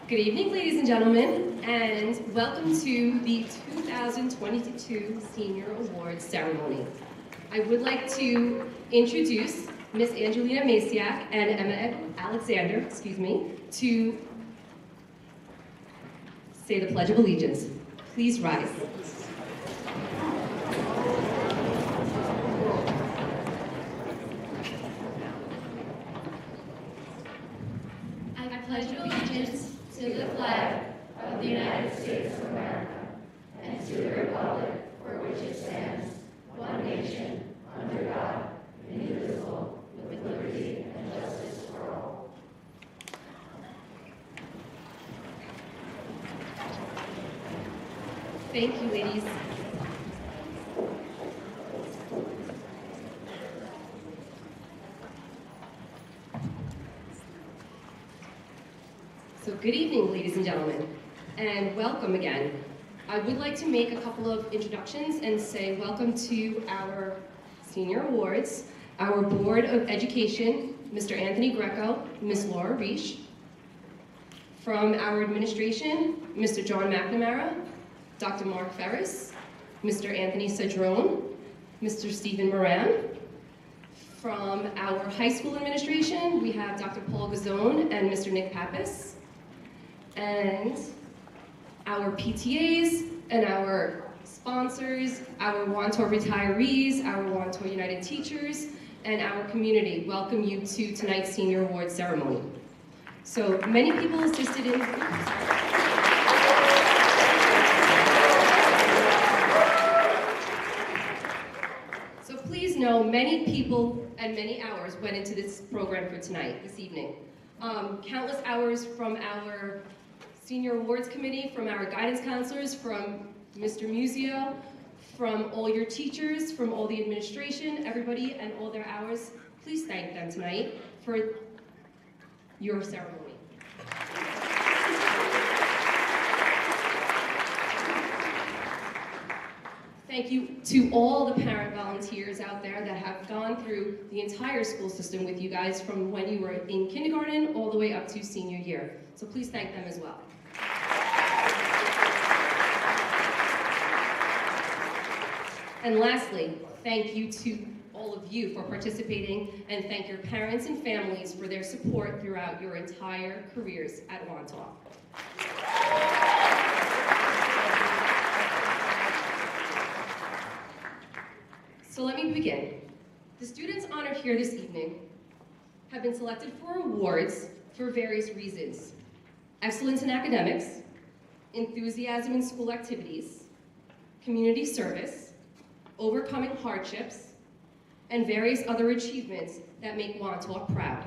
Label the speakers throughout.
Speaker 1: Good evening, ladies and gentlemen, and welcome to the 2022 Senior Awards Ceremony. I would like to introduce Miss Angelina Masiak and Emma Alexander, to say the Pledge of Allegiance. Please rise.
Speaker 2: I pledge allegiance to the flag of the United States of America and to the republic for which it stands, one nation, under God, indivisible, with liberty and justice for all.
Speaker 1: Thank you, ladies. So good evening, ladies and gentlemen, and welcome again. I would like to make a couple of introductions and say welcome to our Senior Awards, our Board of Education, Mr. Anthony Greco, Ms. Laura Reich. From our administration, Mr. John McNamara, Dr. Mark Ferris, Mr. Anthony Cedrone, Mr. Stephen Moran. From our high school administration, we have Dr. Paul Gazzone and Mr. Nick Pappas. And our PTAs and our sponsors, our Wantagh retirees, our Wantagh United teachers, and our community welcome you to tonight's Senior Awards ceremony. So many people assisted in... So please know, many people and many hours went into this program for tonight, this evening. Countless hours from our Senior Awards Committee, from our guidance counselors, from Mr. Musio, from all your teachers, from all the administration, everybody, and all their hours. Please thank them tonight for your ceremony. Thank you to all the parent volunteers out there that have gone through the entire school system with you guys from when you were in kindergarten all the way up to senior year. So please thank them as well. And lastly, thank you to all of you for participating, and thank your parents and families for their support throughout your entire careers at Wantagh. So let me begin. The students honored here this evening have been selected for awards for various reasons: excellence in academics, enthusiasm in school activities, community service, overcoming hardships, and various other achievements that make Wantagh proud.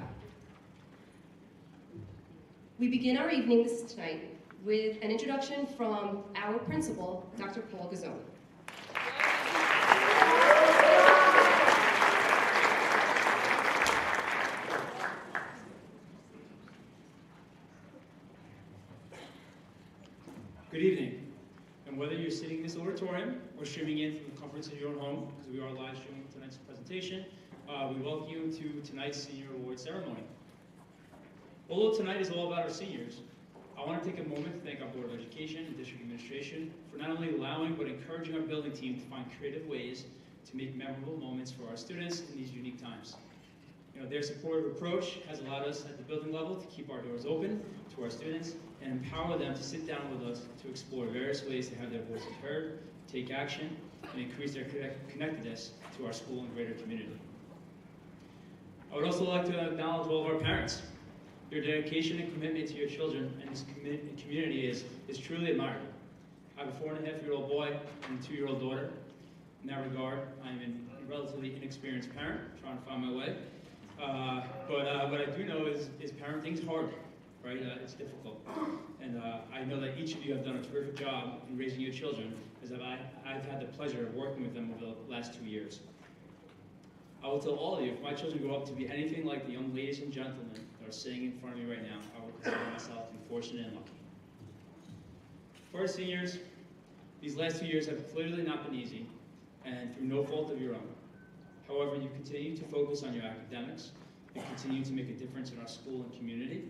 Speaker 1: We begin our evening tonight with an introduction from our principal, Dr. Paul Gazzone.
Speaker 3: Good evening, and whether you're sitting in this auditorium or streaming in from the comforts of your own home, because we are live streaming tonight's presentation, we welcome you to tonight's Senior Awards ceremony. Although tonight is all about our seniors, I want to take a moment to thank our Board of Education and District Administration for not only allowing but encouraging our building team to find creative ways to make memorable moments for our students in these unique times. Their supportive approach has allowed us at the building level to keep our doors open to our students and empower them to sit down with us to explore various ways to have their voices heard, take action, and increase their connectedness to our school and greater community. I would also like to acknowledge all of our parents. Your dedication and commitment to your children and this community is truly admirable. I have a 4.5-year-old boy and a 2-year-old daughter. In that regard, I am a relatively inexperienced parent trying to find my way. But what I do know is parenting's hard, right? It's difficult. And I know that each of you have done a terrific job in raising your children, as I've had the pleasure of working with them over the last 2 years. I will tell all of you, if my children grow up to be anything like the young ladies and gentlemen that are sitting in front of me right now, I will consider myself to be fortunate and lucky. For our seniors, these last 2 years have clearly not been easy, and through no fault of your own. However, you continue to focus on your academics and continue to make a difference in our school and community.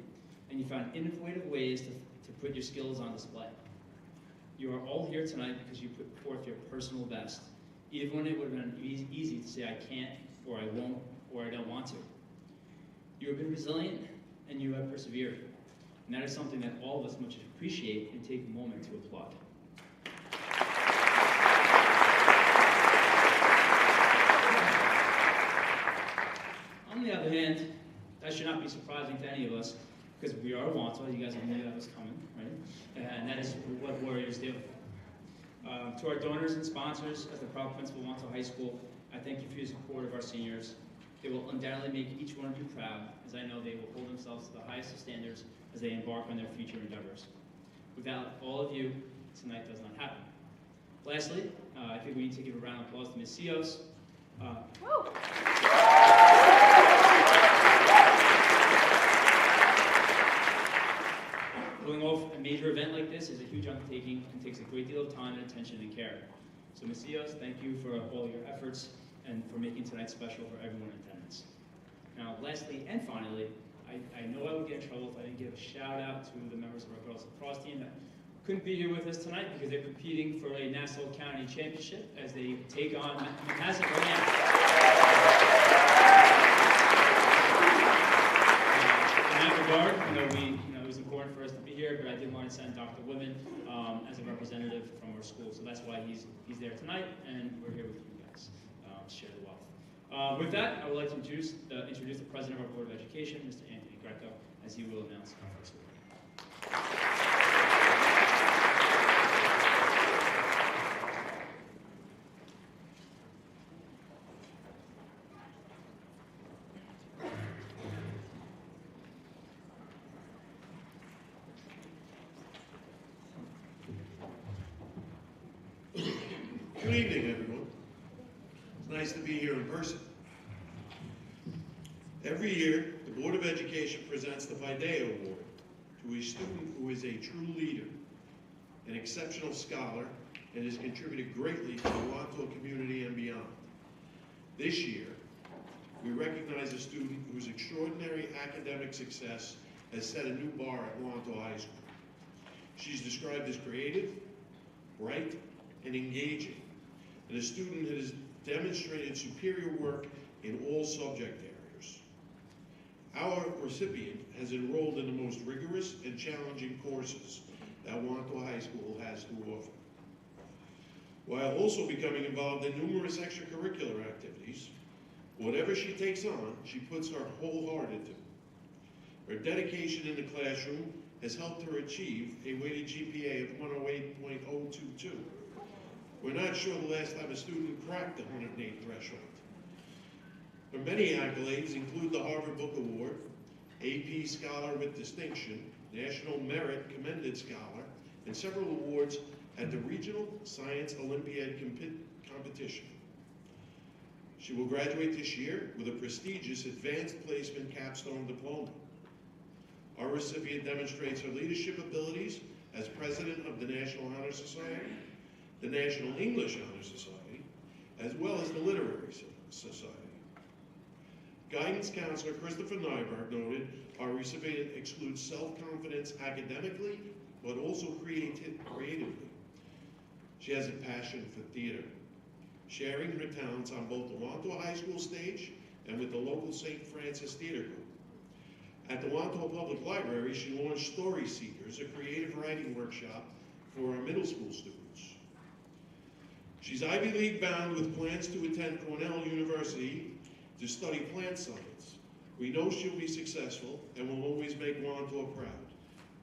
Speaker 3: and you found innovative ways to put your skills on display. You are all here tonight because you put forth your personal best, even when it would have been easy to say I can't, or I won't, or I don't want to. You have been resilient, and you have persevered. And that is something that all of us much appreciate and take a moment to applaud. On the other hand, that should not be surprising to any of us, because we are Wantagh. You guys knew that was coming, right? And that is what Warriors do. To our donors and sponsors, as the proud principal of Wantagh High School, I thank you for your support of our seniors. It will undoubtedly make each one of you proud, as I know they will hold themselves to the highest of standards as they embark on their future endeavors. Without all of you, tonight does not happen. Lastly, I think we need to give a round of applause to Ms. Cios. Pulling off a major event like this is a huge undertaking and takes a great deal of time and attention and care. So Ms. Cios, thank you for all your efforts and for making tonight special for everyone in attendance. Now, lastly and finally, I know I would get in trouble if I didn't give a shout out to the members of our girls lacrosse team that couldn't be here with us tonight because they're competing for a Nassau County Championship as they take on Manhasset right now. In that regard, it was important for us to be here, but I did want to send Dr. Woodman as a representative from our school, so that's why he's there tonight, and we're here with you guys to share the wealth. With that, I would like to introduce the President of our Board of Education, Mr. Anthony Greco, as he will announce our first word.
Speaker 4: Good evening, everyone. It's nice to be here in person. Every year, the Board of Education presents the Fideo Award to a student who is a true leader, an exceptional scholar, and has contributed greatly to the Wantagh community and beyond. This year, we recognize a student whose extraordinary academic success has set a new bar at Wantagh High School. She's described as creative, bright, and engaging, and a student that has demonstrated superior work in all subject areas. Our recipient has enrolled in the most rigorous and challenging courses that Wantagh High School has to offer, while also becoming involved in numerous extracurricular activities. Whatever she takes on, she puts her whole heart into. Her dedication in the classroom has helped her achieve a weighted GPA of 108.022. We're not sure the last time a student cracked the 108 threshold. Her many accolades include the Harvard Book Award, AP Scholar with Distinction, National Merit Commended Scholar, and several awards at the Regional Science Olympiad competition. She will graduate this year with a prestigious Advanced Placement Capstone Diploma. Our recipient demonstrates her leadership abilities as President of the National Honor Society, the National English Honor Society, as well as the Literary Society. Guidance Counselor Christopher Nyberg noted our recipient excludes self-confidence academically, but also creatively. She has a passion for theater, sharing her talents on both the Wantagh High School stage and with the local St. Francis Theater Group. At the Wantagh Public Library, she launched Story Seekers, a creative writing workshop for our middle school students. She's Ivy League bound with plans to attend Cornell University to study plant science. We know she'll be successful and will always make Wantagh proud.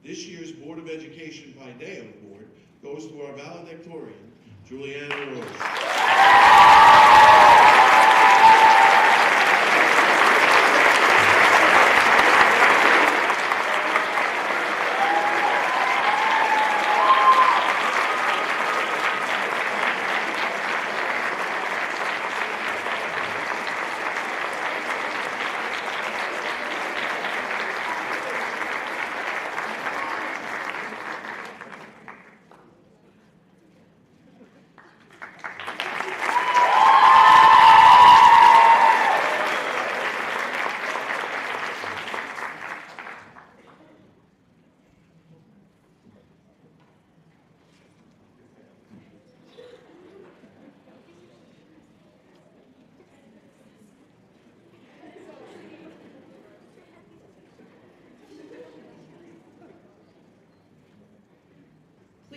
Speaker 4: This year's Board of Education Fideo Award goes to our valedictorian, Juliana Rose.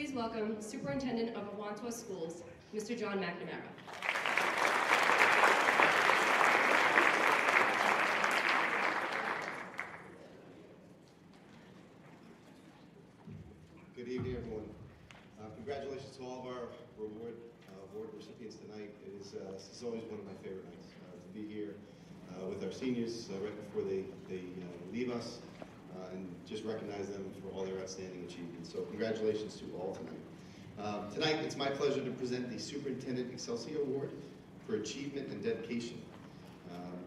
Speaker 1: Please welcome Superintendent of Wantagh Schools, Mr. John McNamara.
Speaker 5: Good evening, everyone. Congratulations to all of our award recipients tonight. This is always one of my favorite nights to be here with our seniors right before they leave us and just recognize them for all their outstanding achievements. So congratulations to all tonight. Tonight, it's my pleasure to present the Superintendent Excelsior Award for Achievement and Dedication.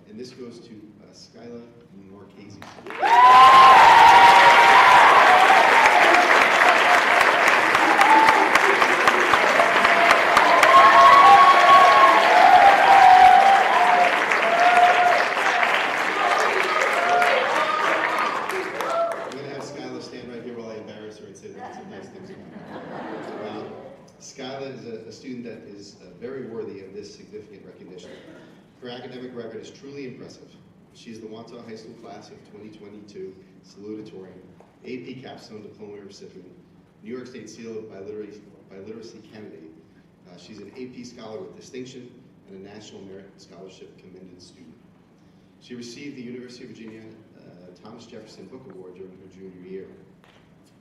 Speaker 5: And this goes to Skyla Marchese. Skyla is a student that is very worthy of this significant recognition. Her academic record is truly impressive. She is the Wantagh High School Class of 2022 salutatorian, AP Capstone Diploma recipient, New York State Seal by Literacy candidate. She's an AP Scholar with distinction and a National Merit Scholarship commended student. She received the University of Virginia Thomas Jefferson Book Award during her junior year.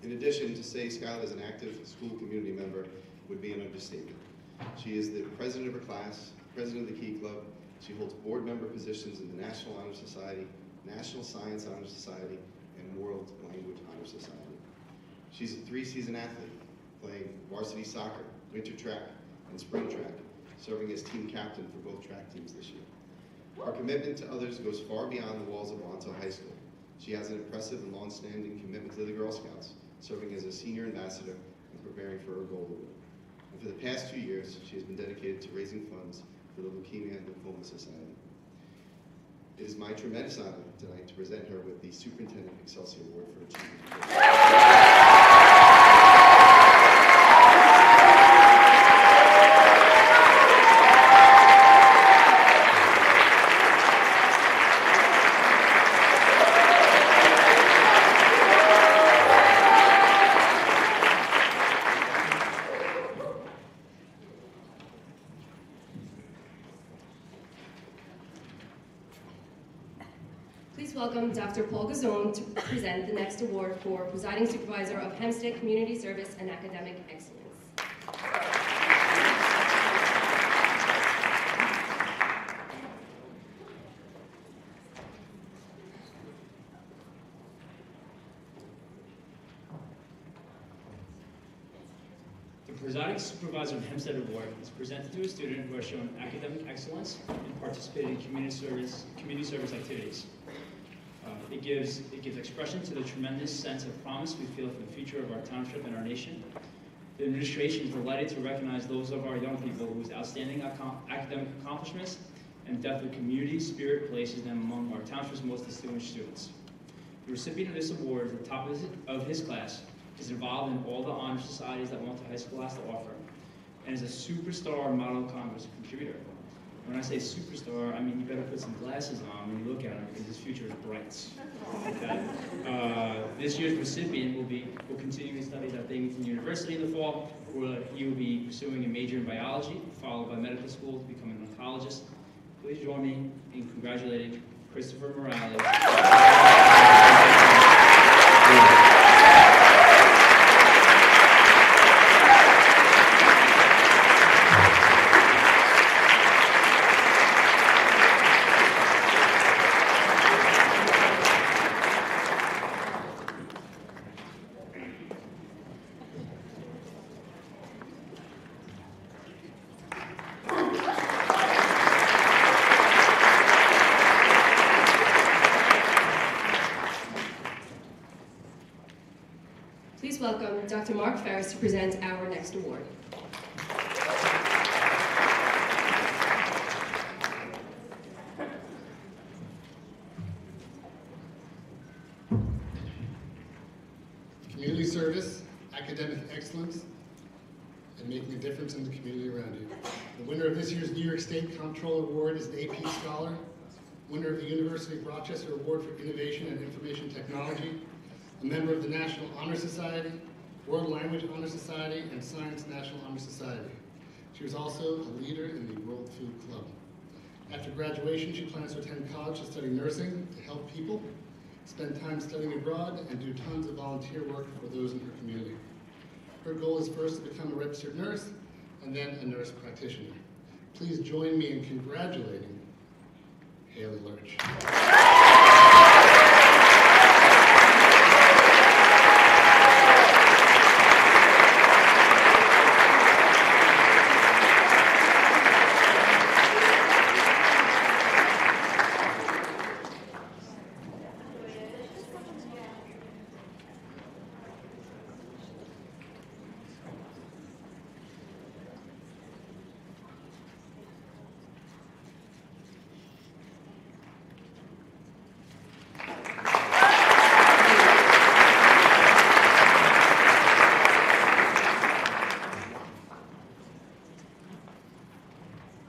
Speaker 5: In addition, to say Skyla is an active school community member would be an understatement. She is the president of her class, president of the Key Club. She holds board member positions in the National Honor Society, National Science Honor Society, and World Language Honor Society. She's a 3-season athlete, playing varsity soccer, winter track, and spring track, serving as team captain for both track teams this year. Her commitment to others goes far beyond the walls of Wantagh High School. She has an impressive and long-standing commitment to the Girl Scouts, serving as a senior ambassador and preparing for her Gold Award. And for the past 2 years, she has been dedicated to raising funds for the Leukemia and Lymphoma Society. It is my tremendous honor tonight to present her with the Superintendent Excelsior Award for Achievement.
Speaker 1: Please welcome Dr. Paul Gazzone to present the next award for Presiding Supervisor of Hempstead Community Service and Academic Excellence.
Speaker 3: The Presiding Supervisor of Hempstead Award is presented to a student who has shown academic excellence and participated in community service activities. It gives expression to the tremendous sense of promise we feel for the future of our township and our nation. The administration is delighted to recognize those of our young people whose outstanding academic accomplishments and depth of community spirit places them among our township's most distinguished students. The recipient of this award is the top of his class, is involved in all the honor societies that Wantagh High School has to offer, and is a superstar Model Congress contributor. When I say superstar, I mean you better put some glasses on when you look at him because his future is bright. Okay? This year's recipient will continue his studies at Binghamton University in the fall, where he will be pursuing a major in biology, followed by medical school to become an oncologist. Please join me in congratulating Christopher Morales.
Speaker 1: Please welcome Dr. Mark Ferris to present our next award.
Speaker 6: Community service, academic excellence, and making a difference in the community around you. The winner of this year's New York State Comptroller Award is an AP Scholar, winner of the University of Rochester Award for Innovation and Information Technology, a member of the National Honor Society, World Language Honor Society, and Science National Honor Society. She was also a leader in the World Food Club. After graduation, she plans to attend college to study nursing, to help people, spend time studying abroad, and do tons of volunteer work for those in her community. Her goal is first to become a registered nurse, and then a nurse practitioner. Please join me in congratulating Haley Lurch.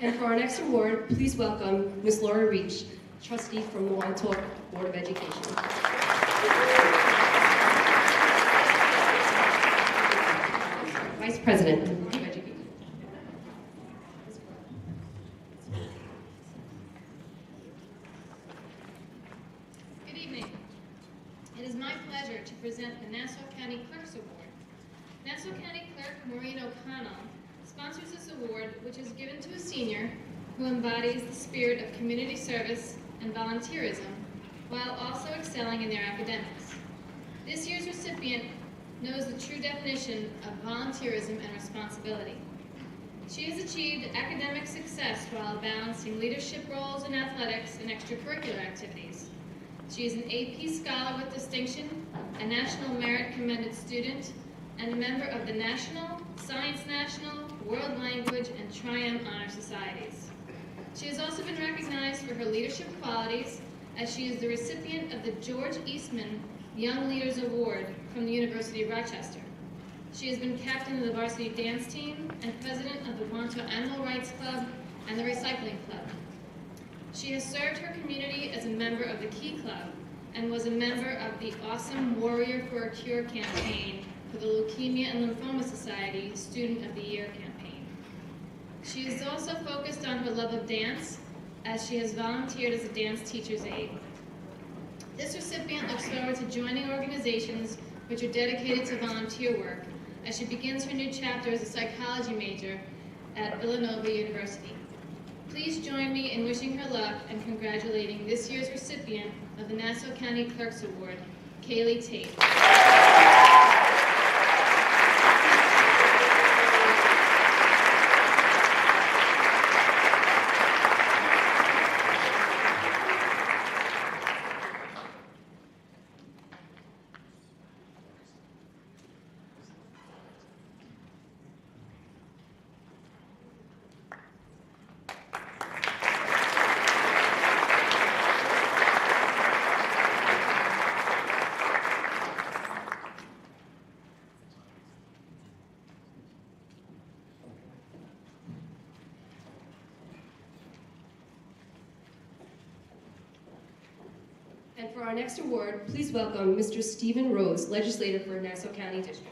Speaker 1: And for our next award, please welcome Ms. Laura Reach, trustee from the Wantagh Board of Education. Vice President of the Board of Education.
Speaker 2: Good evening. It is my pleasure to present the Nassau County Clerks Award. Nassau County Clerk Maureen O'Connell sponsors this award, which is given to a senior who embodies the spirit of community service and volunteerism while also excelling in their academics. This year's recipient knows the true definition of volunteerism and responsibility. She has achieved academic success while balancing leadership roles in athletics and extracurricular activities. She is an AP Scholar with Distinction, a National Merit Commended Student, and a member of the National, Science National, World Language, and Triumph Honor Societies. She has also been recognized for her leadership qualities, as she is the recipient of the George Eastman Young Leaders Award from the University of Rochester. She has been captain of the varsity dance team and president of the Wantagh Animal Rights Club and the Recycling Club. She has served her community as a member of the Key Club and was a member of the Awesome Warrior for a Cure campaign for the Leukemia and Lymphoma Society Student of the Year campaign. She is also focused on her love of dance, as she has volunteered as a dance teacher's aide. This recipient looks forward to joining organizations which are dedicated to volunteer work as she begins her new chapter as a psychology major at Villanova University. Please join me in wishing her luck and congratulating this year's recipient of the Nassau County Clerks Award, Kaylee Tate.
Speaker 1: And for our next award, please welcome Mr. Stephen Rose, legislator for Nassau County District.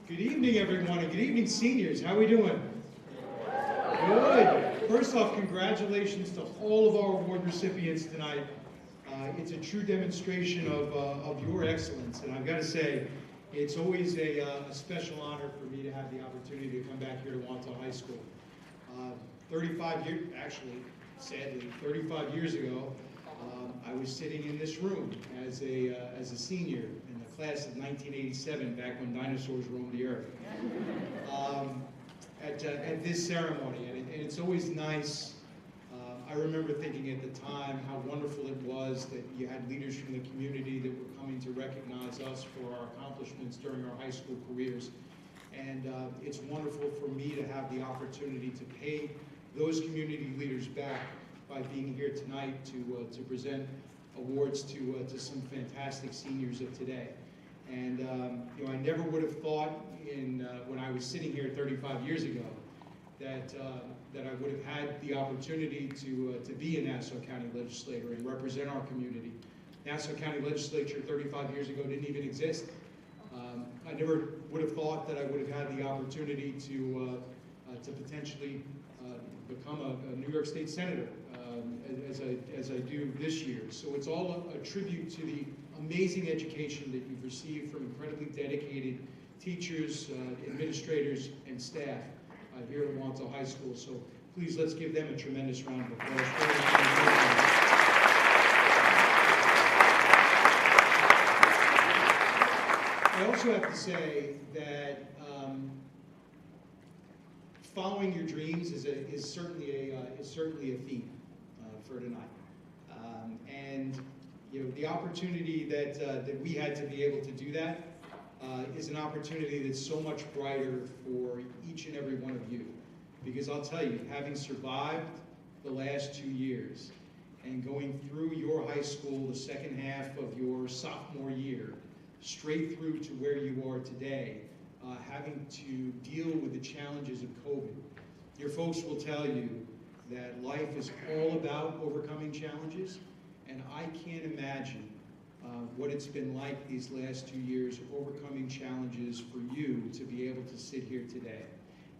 Speaker 7: Good evening, everyone, and good evening, seniors. How are we doing? Good. First off, congratulations to all of our award recipients tonight. It's a true demonstration of your excellence, and I've got to say, it's always a special honor for me to have the opportunity to come back here to Wantagh High School. 35 years, actually, sadly, 35 years ago, I was sitting in this room as a senior in the class of 1987, back when dinosaurs roamed the earth. At this ceremony, and it's always nice. I remember thinking at the time how wonderful it was that you had leaders from the community that were coming to recognize us for our accomplishments during our high school careers. And it's wonderful for me to have the opportunity to pay those community leaders back by being here tonight to present awards to some fantastic seniors of today. And you know, I never would have thought when I was sitting here 35 years ago that I would have had the opportunity to be a Nassau County legislator and represent our community. Nassau County Legislature 35 years ago didn't even exist. I never would have thought that I would have had the opportunity to potentially become a New York State Senator as I do this year. So it's all a tribute to the amazing education that you've received from incredibly dedicated teachers, administrators, and staff here at Wantagh High School. So please, let's give them a tremendous round of applause. I also have to say that following your dreams is certainly a theme for tonight. And you know, the opportunity that we had to be able to do that is an opportunity that's so much brighter for each and every one of you. Because I'll tell you, having survived the last 2 years and going through your high school, the second half of your sophomore year, straight through to where you are today, having to deal with the challenges of COVID, your folks will tell you that life is all about overcoming challenges, and I can't imagine what it's been like these last 2 years, overcoming challenges for you to be able to sit here today.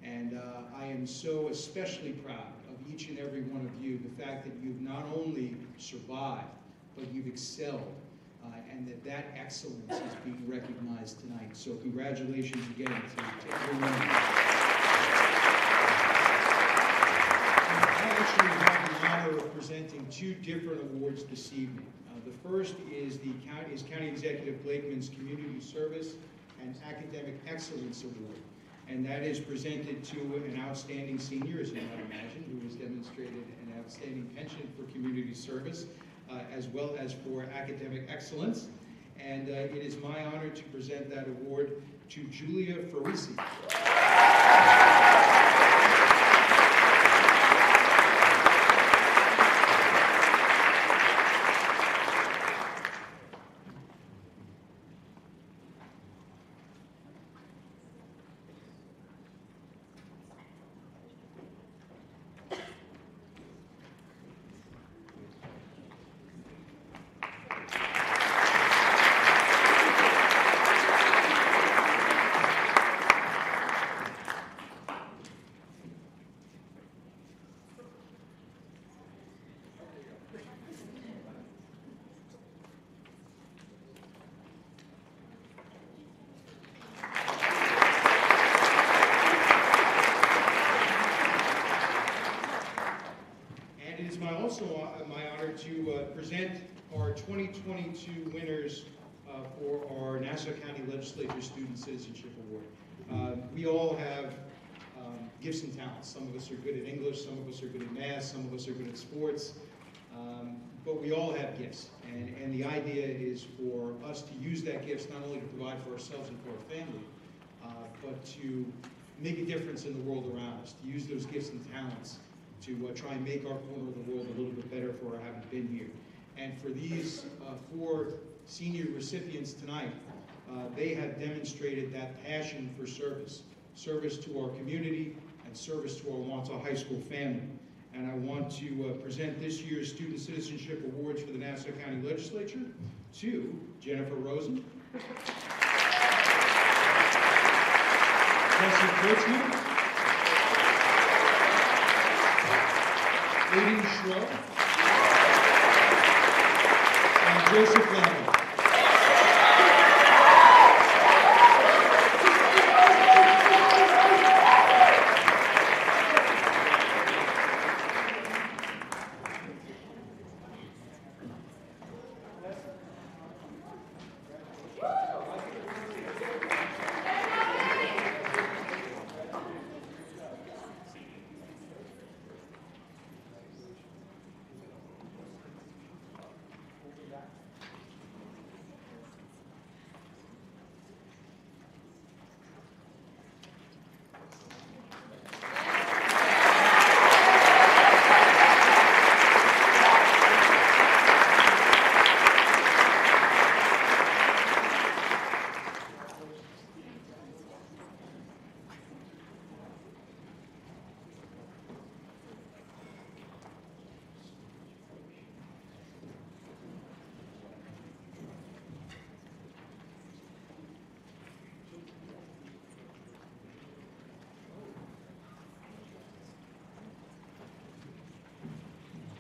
Speaker 7: And I am so especially proud of each and every one of you, the fact that you've not only survived, but you've excelled, and that excellence is being recognized tonight. So congratulations again to everyone. I actually have the honor of presenting 2 different awards this evening. The first is County Executive Blakeman's Community Service and Academic Excellence Award. And that is presented to an outstanding senior, as you might imagine, who has demonstrated an outstanding penchant for community service, as well as for academic excellence. And it is my honor to present that award to Julia Ferrisi. My honor to present our 2022 winners for our Nassau County Legislature Student Citizenship Award. We all have gifts and talents. Some of us are good at English, some of us are good at math, some of us are good at sports, but we all have gifts. And the idea is for us to use that gifts not only to provide for ourselves and for our family, but to make a difference in the world around us, to use those gifts and talents to try and make our corner of the world a little bit better for having been here. And for these 4 senior recipients tonight, they have demonstrated that passion for service to our community and service to our Wantagh High School family. And I want to present this year's Student Citizenship Awards for the Nassau County Legislature to Jennifer Rosen, Jesse Kurtzman, Aiden Schroe, and Joseph Levin.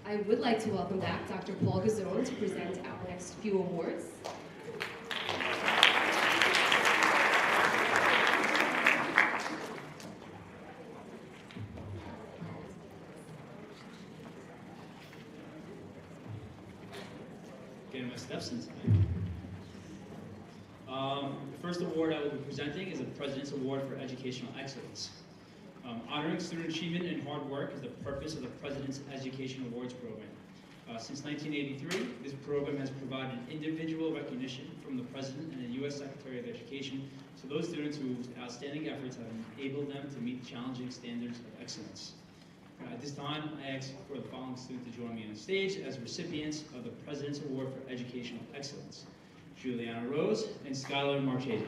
Speaker 1: I would like to welcome back Dr. Paul Gazzone to present our next few awards.
Speaker 3: Getting my steps in tonight. The first award I will be presenting is the President's Award for Educational Excellence. Honoring student achievement and hard work is the purpose of the President's Education Awards program. Since 1983, this program has provided individual recognition from the President and the U.S. Secretary of Education to those students whose outstanding efforts have enabled them to meet challenging standards of excellence. At this time, I ask for the following students to join me on stage as recipients of the President's Award for Educational Excellence: Juliana Rose and Skylar Marchese.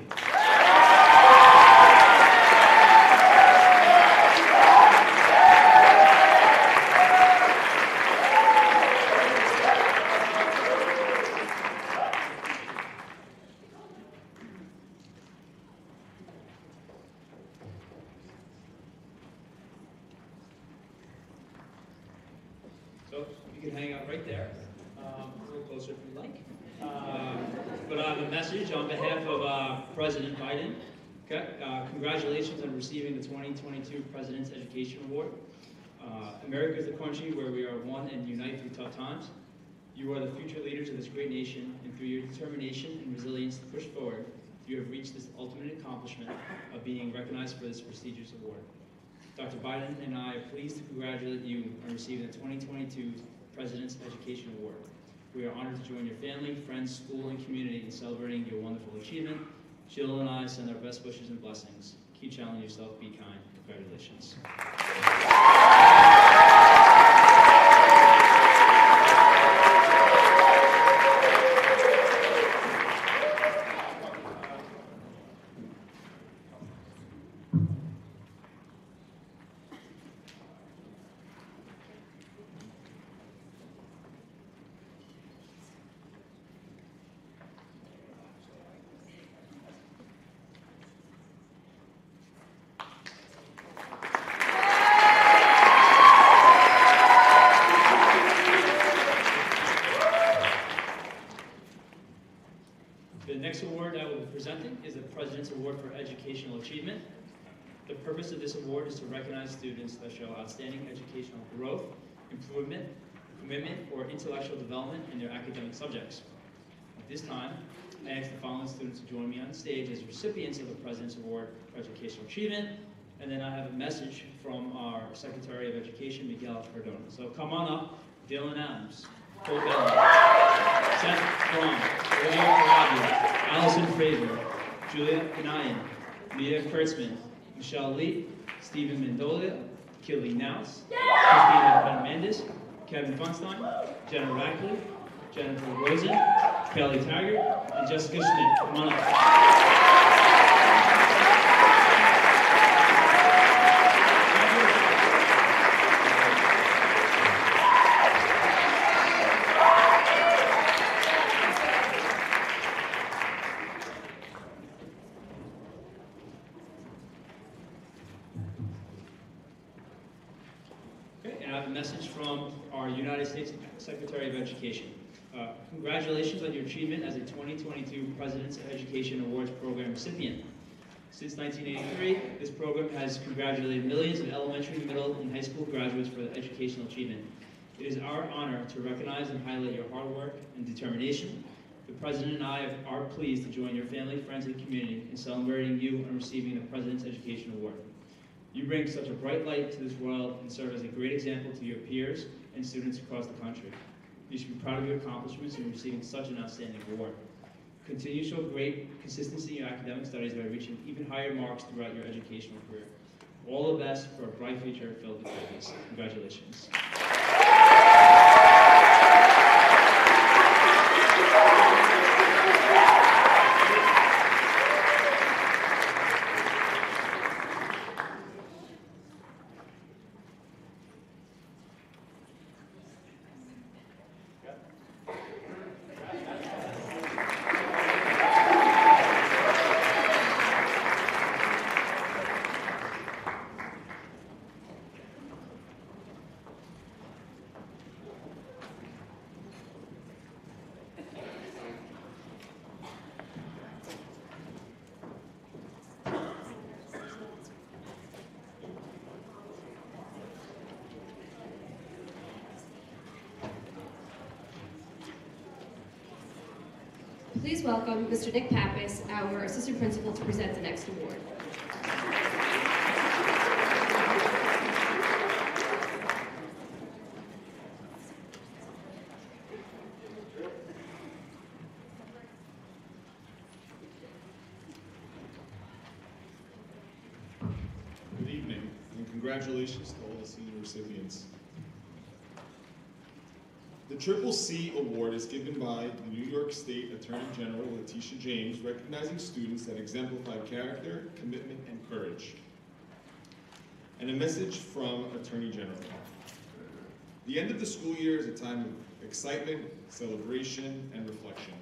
Speaker 3: So you can hang out right there, a little closer if you like. But I have a message on behalf of President Biden. Okay, congratulations on receiving the 2022 President's Education Award. America is the country where we are one and unite through tough times. You are the future leaders of this great nation, and through your determination and resilience to push forward, you have reached this ultimate accomplishment of being recognized for this prestigious award. Dr. Biden and I are pleased to congratulate you on receiving the 2022 President's Education Award. We are honored to join your family, friends, school, and community in celebrating your wonderful achievement. Jill and I send our best wishes and blessings. Keep challenging yourself, be kind. Congratulations. The next award I will be presenting is the President's Award for Educational Achievement. The purpose of this award is to recognize students that show outstanding educational growth, improvement, commitment, or intellectual development in their academic subjects. At this time, I ask the following students to join me on stage as recipients of the President's Award for Educational Achievement, and then I have a message from our Secretary of Education, Miguel Cardona. So come on up, Dylan Adams, Cole Bellin, Seth Braun, William Carabia, Allison Fraser, Julia Kanayan, Mia Kurtzman, Michelle Lee, Stephen Mendolia, Killy Naus, Christina Hernandez, Kevin Funstein, Jenna Radcliffe, Jennifer Rosen, Kelly Taggart, and Jessica Schmidt. Come on up. Okay, and I have a message from our United States Secretary of Education. Congratulations on your achievement as a 2022 President's Education Awards Program recipient. Since 1983, this program has congratulated millions of elementary, middle, and high school graduates for their educational achievement. It is our honor to recognize and highlight your hard work and determination. The President and I are pleased to join your family, friends, and community in celebrating you on receiving the President's Education Award. You bring such a bright light to this world and serve as a great example to your peers and students across the country. You should be proud of your accomplishments in receiving such an outstanding award. Continue to show great consistency in your academic studies by reaching even higher marks throughout your educational career. All the best for a bright future filled with greatness. Congratulations.
Speaker 1: Please welcome Mr. Nick Pappas, our assistant principal, to present the next award.
Speaker 8: Good evening, and congratulations to all the senior recipients. The Triple C Award is given by the New York State Attorney General Letitia James, recognizing students that exemplify character, commitment, and courage. And a message from Attorney General. The end of the school year is a time of excitement, celebration, and reflection.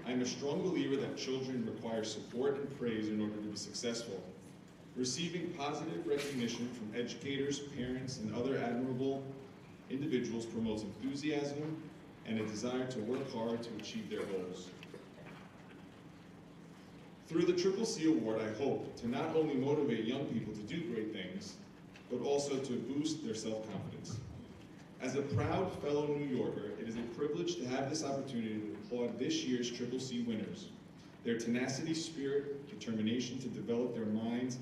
Speaker 8: I am a strong believer that children require support and praise in order to be successful. Receiving positive recognition from educators, parents, and other admirable individuals promotes enthusiasm and a desire to work hard to achieve their goals. Through the Triple C Award, I hope to not only motivate young people to do great things, but also to boost their self-confidence. As a proud fellow New Yorker, it is a privilege to have this opportunity to applaud this year's Triple C winners. Their tenacity, spirit, determination to develop their minds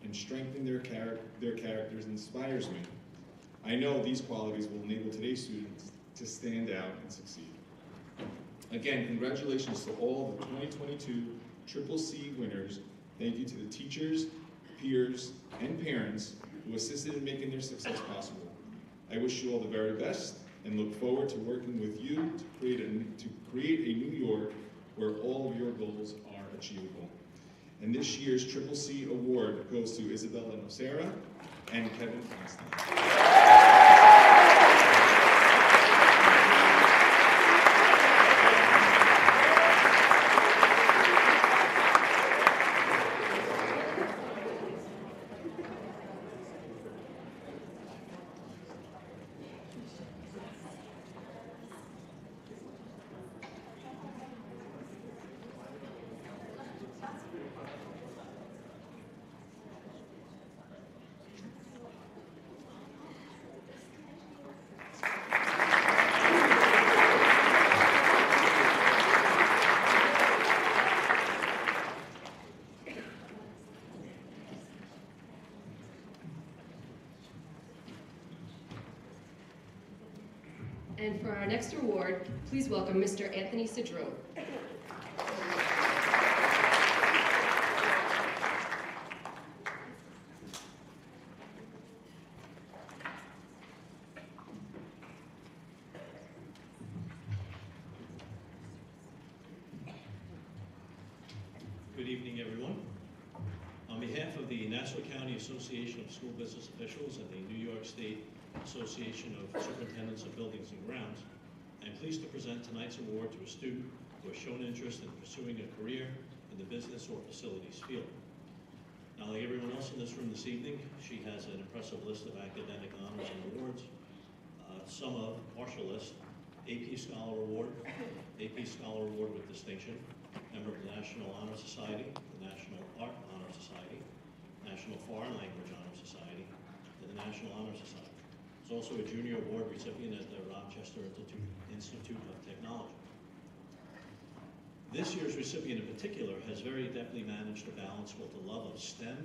Speaker 8: and strengthen their characters inspires me. I know these qualities will enable today's students to stand out and succeed. Again, congratulations to all the 2022 Triple C winners. Thank you to the teachers, peers, and parents who assisted in making their success possible. I wish you all the very best and look forward to working with you to create a New York where all of your goals are achievable. And this year's Triple C Award goes to Isabella Nocera and Kevin Constantine.
Speaker 1: And for our next award, please welcome Mr. Anthony Cedrone.
Speaker 9: Good evening, everyone. On behalf of the Nassau County Association of School Business Officials and the New York State Association of Superintendents of Buildings and Grounds, I'm pleased to present tonight's award to a student who has shown interest in pursuing a career in the business or facilities field. Now, like everyone else in this room this evening, she has an impressive list of academic honors and awards. Some of, partial list, AP Scholar Award, AP Scholar Award with distinction, member of the National Honor Society, the National Art Honor Society, National Foreign Language Honor Society, and the National Honor Society. He's also a junior award recipient at the Rochester Institute of Technology. This year's recipient in particular has very adeptly managed to balance both the love of STEM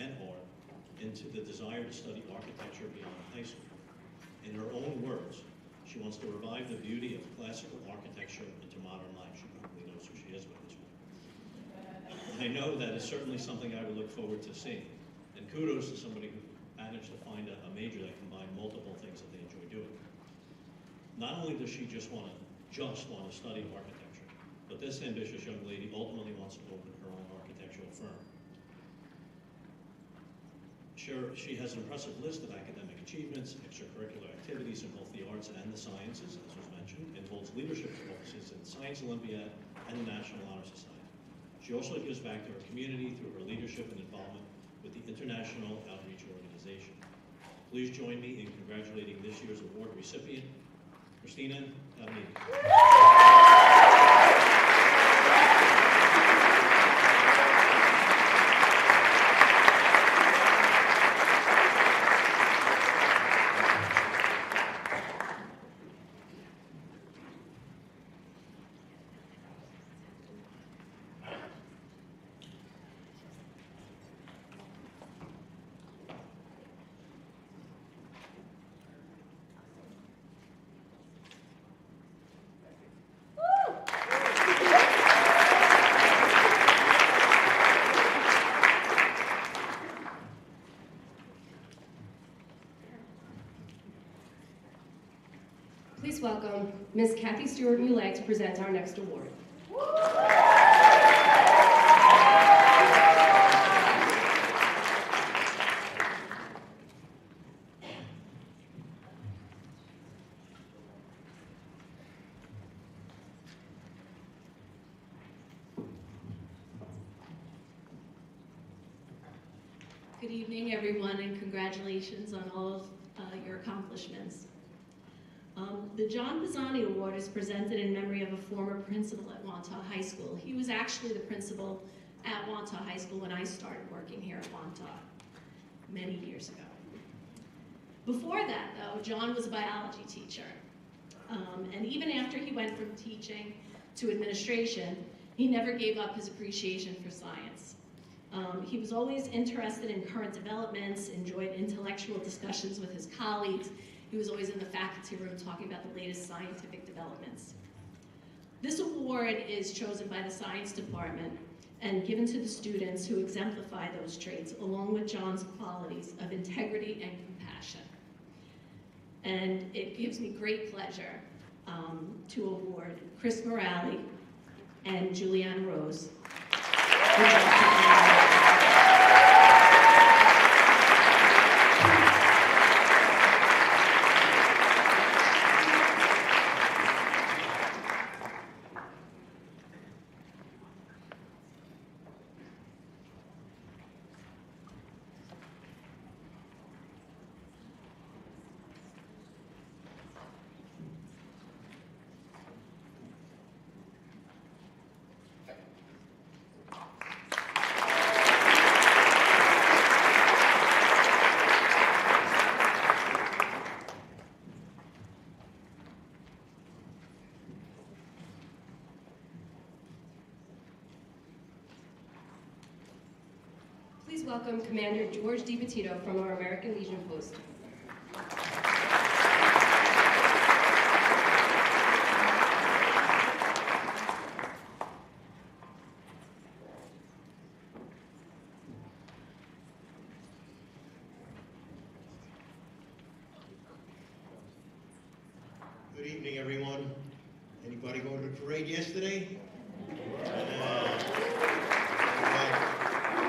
Speaker 9: and art into the desire to study architecture beyond high school. In her own words, she wants to revive the beauty of classical architecture into modern life. She probably knows who she is by this point. I know that is certainly something I would look forward to seeing. And kudos to somebody who managed to find a major that combined multiple things that they enjoy doing. Not only does she just want to study architecture, but this ambitious young lady ultimately wants to open her own architectural firm. She has an impressive list of academic achievements, extracurricular activities in both the arts and the sciences, as was mentioned, and holds leadership offices in the Science Olympiad and the National Honor Society. She also gives back to her community through her leadership and involvement with the International Outreach Organization. Please join me in congratulating this year's award recipient, Christina Dalmini.
Speaker 1: Please welcome Ms. Kathy Stewart-Muley to present our next award.
Speaker 10: Good evening, everyone, and congratulations on all of your accomplishments. The John Pisani Award is presented in memory of a former principal at Wantagh High School. He was actually the principal at Wantagh High School when I started working here at Wantagh many years ago. Before that, though, John was a biology teacher. And even after he went from teaching to administration, he never gave up his appreciation for science. He was always interested in current developments, enjoyed intellectual discussions with his colleagues. He was always in the faculty room talking about the latest scientific developments. This award is chosen by the science department and given to the students who exemplify those traits, along with John's qualities of integrity and compassion. And it gives me great pleasure to award Chris Morale and Julianne Rose.
Speaker 1: Please welcome Commander George DiPetito from our American Legion Post.
Speaker 11: Good evening, everyone. Anybody go to the parade yesterday?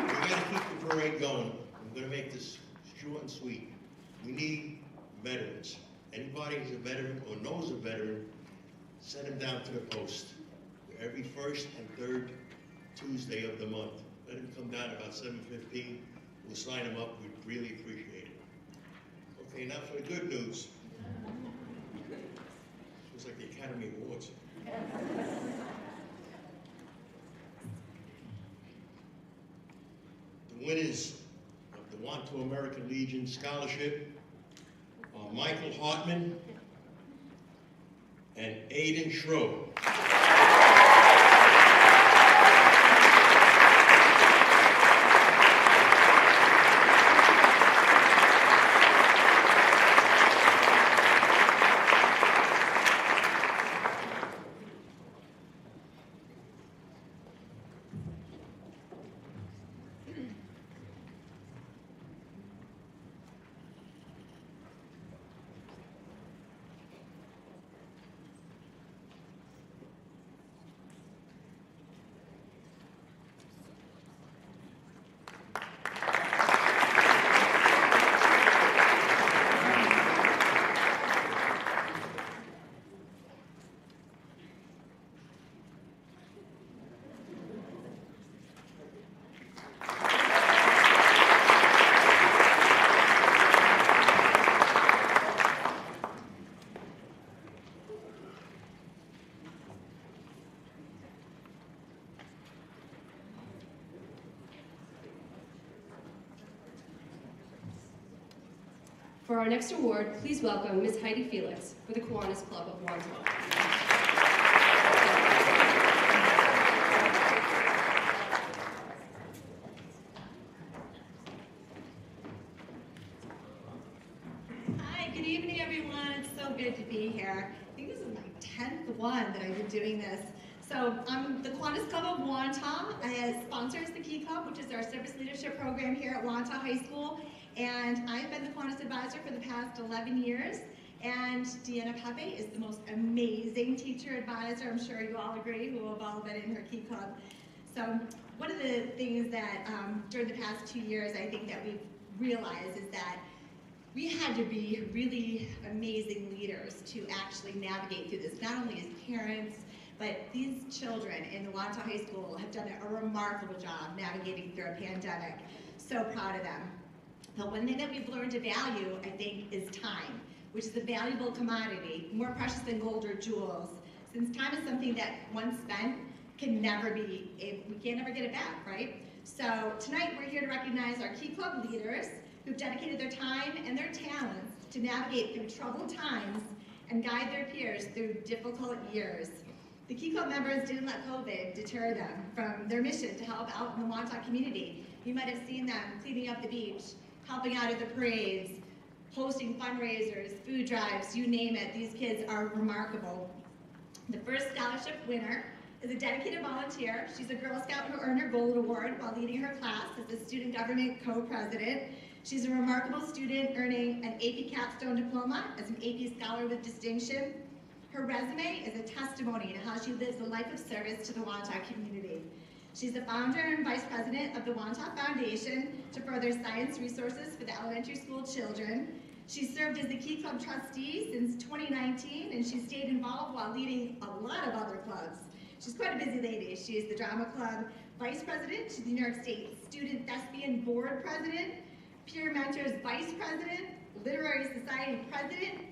Speaker 11: We gotta keep the parade going. I'm gonna make this short and sweet. We need veterans. Anybody who's a veteran or knows a veteran, send them down to the post. Every first and third Tuesday of the month. Let them come down about 7:15. We'll sign them up. We'd really appreciate it. Okay, now for the good news. It's like the Academy Awards. The winners of the Wantagh American Legion Scholarship are Michael Hartman and Aiden Schroe.
Speaker 1: For our next award, please welcome Ms. Heidi Felix for the Kiwanis Club of Wantagh.
Speaker 12: Hi, good evening, everyone. It's so good to be here. I think this is my 10th one that I've been doing this. So the Kiwanis Club of Wantagh sponsors the Key Club, which is our service leadership program here at Wantagh High School. And I've been the Kiwanis advisor for the past 11 years. And Deanna Pepe is the most amazing teacher advisor. I'm sure you all agree, who have all been in her Key Club. So one of the things that during the past 2 years, I think that we've realized is that we had to be really amazing leaders to actually navigate through this, not only as parents, but these children in the Wantagh High School have done a remarkable job navigating through a pandemic. So proud of them. But one thing that we've learned to value, I think, is time, which is a valuable commodity, more precious than gold or jewels, since time is something that once spent can never be, we can't ever get it back, right? So tonight we're here to recognize our Key Club leaders who've dedicated their time and their talents to navigate through troubled times and guide their peers through difficult years. The Key Club members didn't let COVID deter them from their mission to help out in the Wantagh community. You might have seen them cleaning up the beach, helping out at the parades, hosting fundraisers, food drives, you name it. These kids are remarkable. The first scholarship winner is a dedicated volunteer. She's a Girl Scout who earned her Gold Award while leading her class as the Student Government Co-President. She's a remarkable student earning an AP Capstone Diploma as an AP Scholar with Distinction. Her resume is a testimony to how she lives a life of service to the Wantagh community. She's the founder and vice president of the Wantagh Foundation to further science resources for the elementary school children. She served as the Key Club trustee since 2019, and she stayed involved while leading a lot of other clubs. She's quite a busy lady. She is the Drama Club vice president. She's the New York State Student Thespian Board president, Peer Mentors vice president, Literary Society president,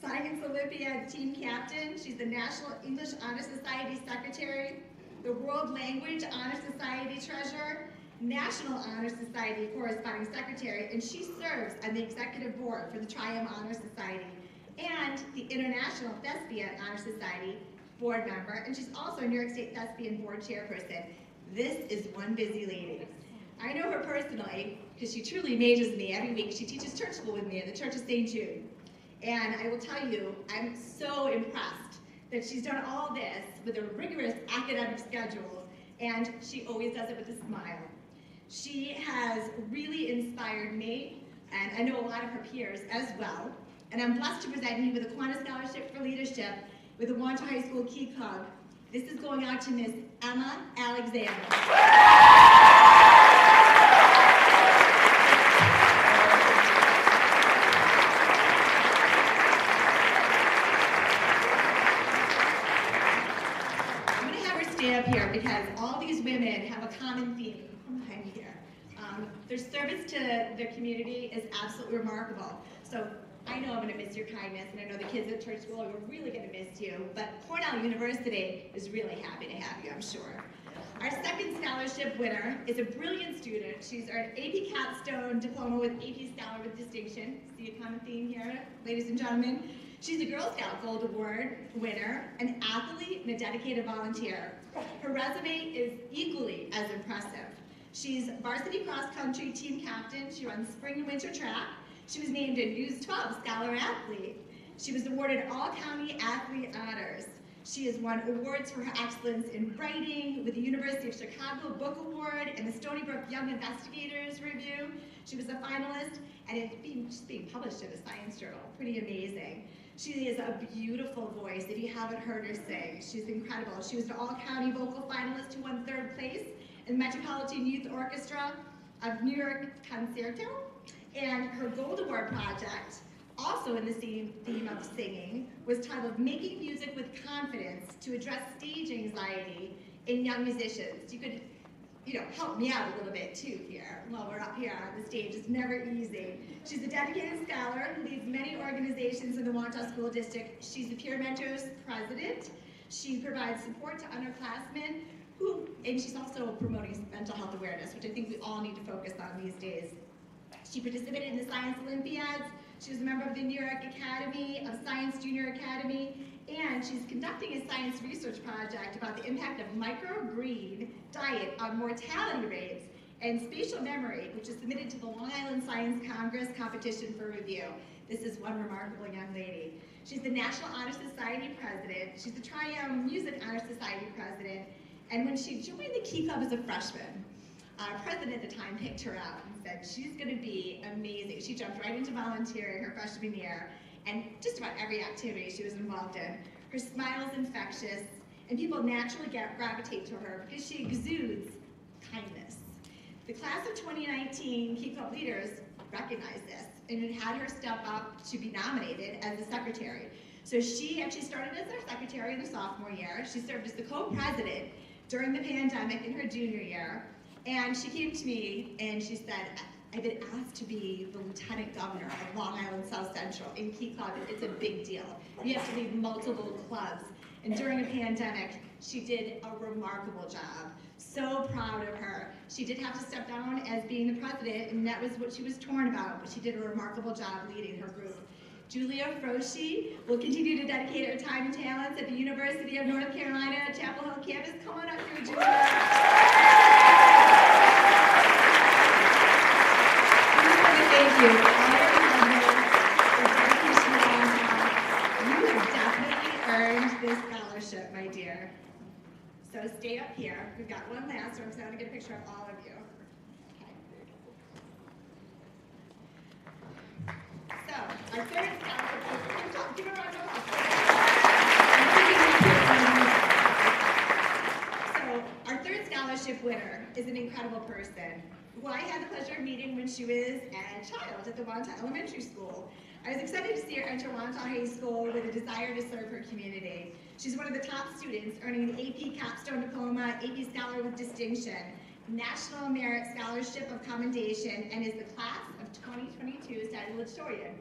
Speaker 12: Science Olympiad team captain. She's the National English Honor Society secretary, the World Language Honor Society treasurer, National Honor Society corresponding secretary, and she serves on the executive board for the Triumph Honor Society and the International Thespian Honor Society board member, and she's also a New York State Thespian board chairperson. This is one busy lady. I know her personally because she truly amazes me every week. She teaches church school with me at the Church of St. Jude. And I will tell you, I'm so impressed that she's done all this with a rigorous academic schedule, and she always does it with a smile. She has really inspired me, and I know a lot of her peers as well. And I'm blessed to present you with a Kiwanis Scholarship for Leadership with the Wantagh High School Key Club. This is going out to Miss Emma Alexander. Up here because all these women have a common theme. Come behind me here. Their service to their community is absolutely remarkable. So I know I'm going to miss your kindness, and I know the kids at church school are really going to miss you, but Cornell University is really happy to have you, I'm sure. Our second scholarship winner is a brilliant student. She's earned AP Capstone Diploma with AP Scholar with Distinction. See a common theme here, ladies and gentlemen? She's a Girl Scout Gold Award winner, an athlete, and a dedicated volunteer. Her resume is equally as impressive. She's varsity cross-country team captain. She runs spring and winter track. She was named a News 12 Scholar Athlete. She was awarded All-County Athlete Honors. She has won awards for her excellence in writing with the University of Chicago Book Award and the Stony Brook Young Investigators Review. She was a finalist, and it's being published in a science journal. Pretty amazing. She has a beautiful voice. If you haven't heard her sing, she's incredible. She was an all-county vocal finalist who won 3rd place in the Metropolitan Youth Orchestra of New York Concerto. And her Gold Award project, also in the same theme of singing, was titled Making Music with Confidence to Address Stage Anxiety in Young Musicians. You could help me out a little bit too here while we're up here on the stage. It's never easy. She's a dedicated scholar who leads many organizations in the Wantagh School District. She's the Peer Mentors president. She provides support to underclassmen and she's also promoting mental health awareness, which I think we all need to focus on these days. She participated in the Science Olympiads. She was a member of the New York Academy of Science Junior Academy, and she's conducting a science research project about the impact of microgreen diet on mortality rates and spatial memory, which is submitted to the Long Island Science Congress competition for review. This is one remarkable young lady. She's the National Honor Society president. She's the Triumph Music Honor Society president. And when she joined the Key Club as a freshman, our president at the time picked her out and said she's going to be amazing. She jumped right into volunteering her freshman year, and just about every activity she was involved in. Her smile is infectious, and people naturally gravitate to her because she exudes kindness. The class of 2019 Key Club leaders recognized this and it had her step up to be nominated as the secretary. So she actually started as their secretary in the sophomore year. She served as the co-president during the pandemic in her junior year. And she came to me and she said, I've been asked to be the lieutenant governor of Long Island South Central in Key Club. It's a big deal. You have to lead multiple clubs. And during a pandemic, she did a remarkable job. So proud of her. She did have to step down as being the president, and that was what she was torn about, but she did a remarkable job leading her group. Julia Froshi will continue to dedicate her time and talents at the University of North Carolina Chapel Hill campus. Come on up here, Julia. Thank you. You have definitely earned this scholarship, my dear. So stay up here. We've got one last room, so I want to get a picture of all of you. Okay. So, our third scholarship, give a round of applause. So, our third scholarship winner is an incredible person who I had the pleasure of meeting when she was a child at the Wantagh Elementary School. I was excited to see her enter Wantagh High School with a desire to serve her community. She's one of the top students, earning an AP Capstone Diploma, AP Scholar with Distinction, National Merit Scholarship of Commendation, and is the class of 2022 salutatorian.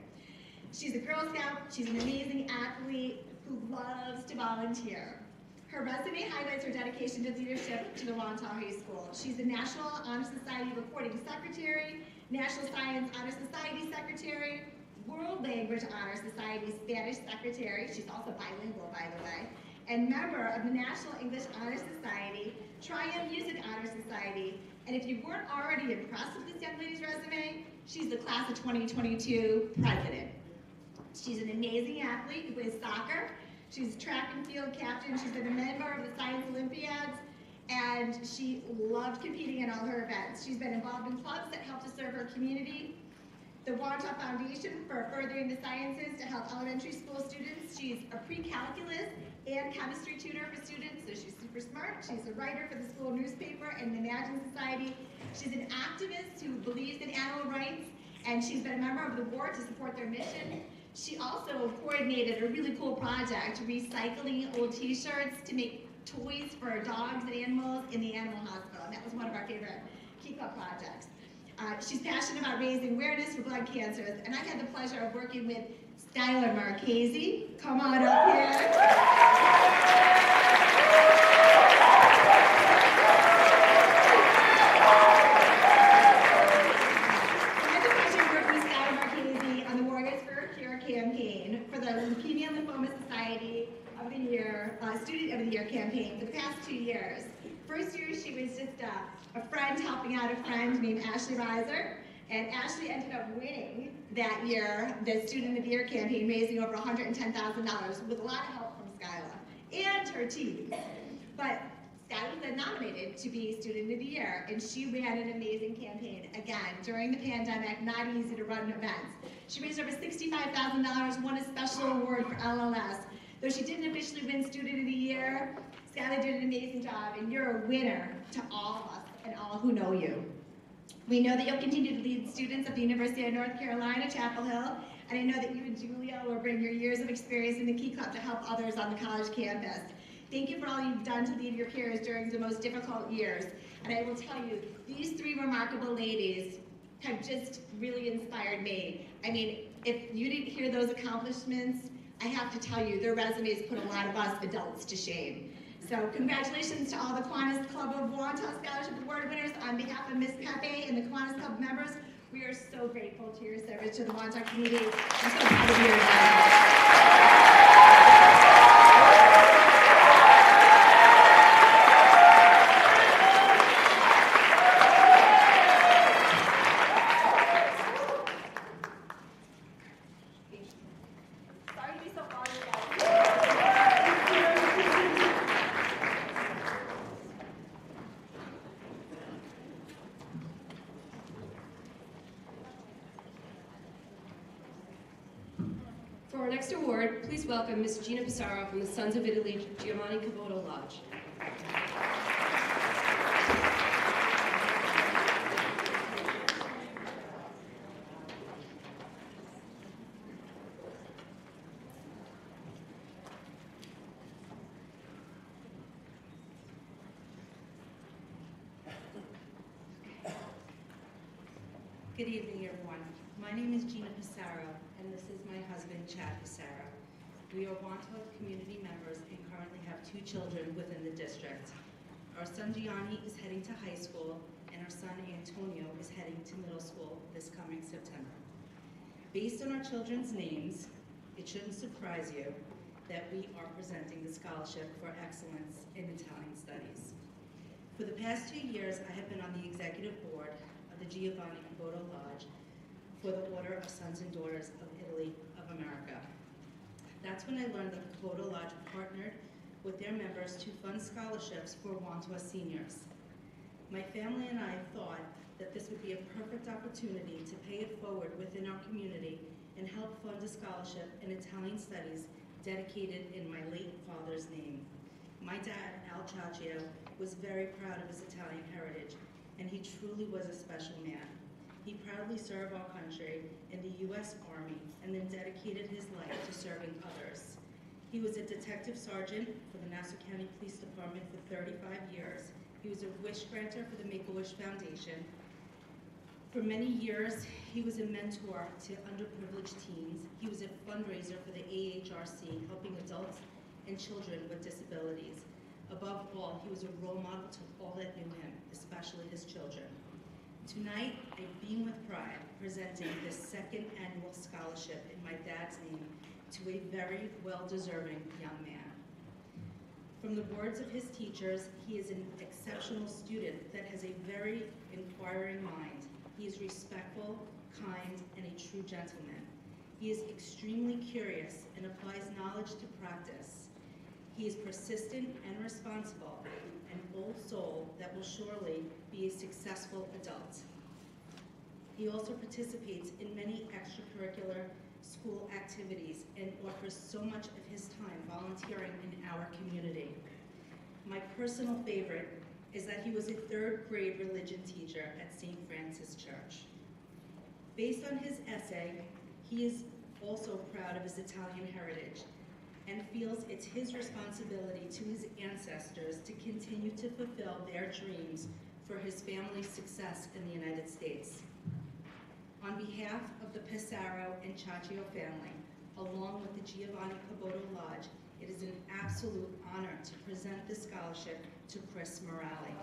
Speaker 12: She's a Girl Scout, she's an amazing athlete who loves to volunteer. Her resume highlights her dedication to leadership to the Wantagh High School. She's the National Honor Society Reporting Secretary, National Science Honor Society Secretary, World Language Honor Society Spanish Secretary, she's also bilingual by the way, and member of the National English Honor Society, Triumph Music Honor Society, and if you weren't already impressed with this young lady's resume, she's the class of 2022 president. She's an amazing athlete who plays soccer, she's track and field captain, she's been a member of the Science Olympiads, and she loved competing in all her events. She's been involved in clubs that help to serve her community, the Wantagh Foundation for Furthering the Sciences to help elementary school students. She's a pre-calculus and chemistry tutor for students, so she's super smart. She's a writer for the school newspaper and the Imagine Society. She's an activist who believes in animal rights, and she's been a member of the board to support their mission. She also coordinated a really cool project, recycling old t-shirts to make toys for dogs and animals in the animal hospital, and that was one of our favorite Key Club projects. She's passionate about raising awareness for blood cancers, and I had the pleasure of working with Skylar Marchese. Come on up here. I had the pleasure of working with Skylar Marchese on the Warriors for a Cure campaign for the Leukemia and Lymphoma Society of the Year, Student of the Year campaign for the past 2 years. First year, she was just a friend helping out a friend named Ashley Reiser, and Ashley ended up winning that year the Student of the Year campaign, raising over $110,000 with a lot of help from Skyla and her team. But Skyla was then nominated to be Student of the Year, and she ran an amazing campaign. Again, during the pandemic, not easy to run events. She raised over $65,000, won a special award for LLS. Though she didn't officially win Student of the Year, Skyla did an amazing job, and you're a winner to all of us and all who know you. We know that you'll continue to lead students at the University of North Carolina, Chapel Hill, and I know that you and Julia will bring your years of experience in the Key Club to help others on the college campus. Thank you for all you've done to lead your peers during the most difficult years. And I will tell you, these three remarkable ladies have just really inspired me. I mean, if you didn't hear those accomplishments, I have to tell you, their resumes put a lot of us adults to shame. So congratulations to all the Kiwanis Club of Wantagh Scholarship Award winners. On behalf of Ms. Pepe and the Kiwanis Club members, we are so grateful to your service to the Wantagh community. I'm so proud of you. For
Speaker 1: welcome Miss Gina Pissarro from the Sons of Italy Giovanni Caboto Lodge.
Speaker 13: Good evening, everyone. My name is Gina Pissarro, and this is my husband, Chad Pissarro. We are Wantagh community members and currently have 2 children within the district. Our son Gianni is heading to high school, and our son Antonio is heading to middle school this coming September. Based on our children's names, it shouldn't surprise you that we are presenting the Scholarship for Excellence in Italian Studies. For the past 2 years, I have been on the executive board of the Giovanni Caboto Lodge for the Order of Sons and Daughters of Italy of America. That's when I learned that the Caboto Lodge partnered with their members to fund scholarships for Wantagh seniors. My family and I thought that this would be a perfect opportunity to pay it forward within our community and help fund a scholarship in Italian studies dedicated in my late father's name. My dad, Al Ciaccio, was very proud of his Italian heritage, and he truly was a special man. He proudly served our country in the U.S. Army and then dedicated his life to serving others. He was a detective sergeant for the Nassau County Police Department for 35 years. He was a wish granter for the Make-A-Wish Foundation. For many years, he was a mentor to underprivileged teens. He was a fundraiser for the AHRC, helping adults and children with disabilities. Above all, he was a role model to all that knew him, especially his children. Tonight, I beam with pride presenting this 2nd annual scholarship in my dad's name to a very well-deserving young man. From the words of his teachers, he is an exceptional student that has a very inquiring mind. He is respectful, kind, and a true gentleman. He is extremely curious and applies knowledge to practice. He is persistent and responsible, an old soul that will surely be a successful adult. He also participates in many extracurricular school activities and offers so much of his time volunteering in our community. My personal favorite is that he was a 3rd grade religion teacher at St. Francis Church. Based on his essay, he is also proud of his Italian heritage and feels it's his responsibility to his ancestors to continue to fulfill their dreams for his family's success in the United States. On behalf of the Pissarro and Ciaccio family, along with the Giovanni Caboto Lodge, it is an absolute honor to present this scholarship to Chris Morale.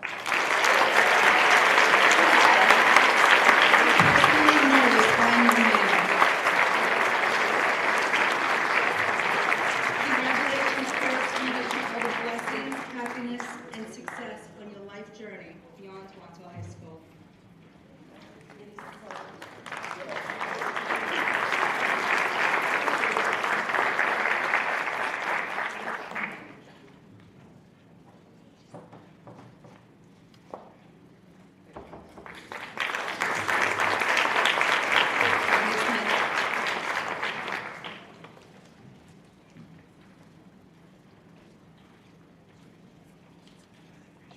Speaker 13: Happiness and success on your life journey beyond Wantagh High School.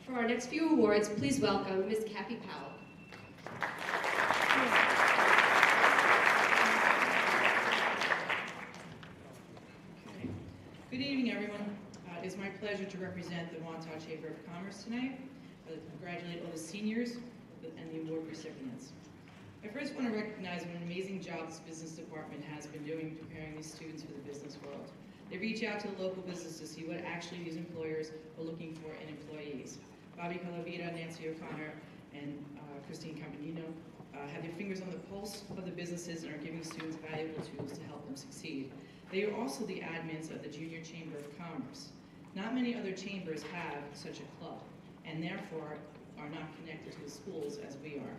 Speaker 1: For our next few awards, please welcome Ms. Kathy Powell.
Speaker 14: Good evening, everyone. It is my pleasure to represent the Wantagh Chamber of Commerce tonight. I'd like to congratulate all the seniors and the award recipients. I first want to recognize what an amazing job this business department has been doing preparing these students for the business world. They reach out to the local business to see what actually these employers are looking for in employees. Bobby Calavita, Nancy O'Connor, and Christine Campanino have their fingers on the pulse of the businesses and are giving students valuable tools to help them succeed. They are also the admins of the Junior Chamber of Commerce. Not many other chambers have such a club, and therefore are not connected to the schools as we are.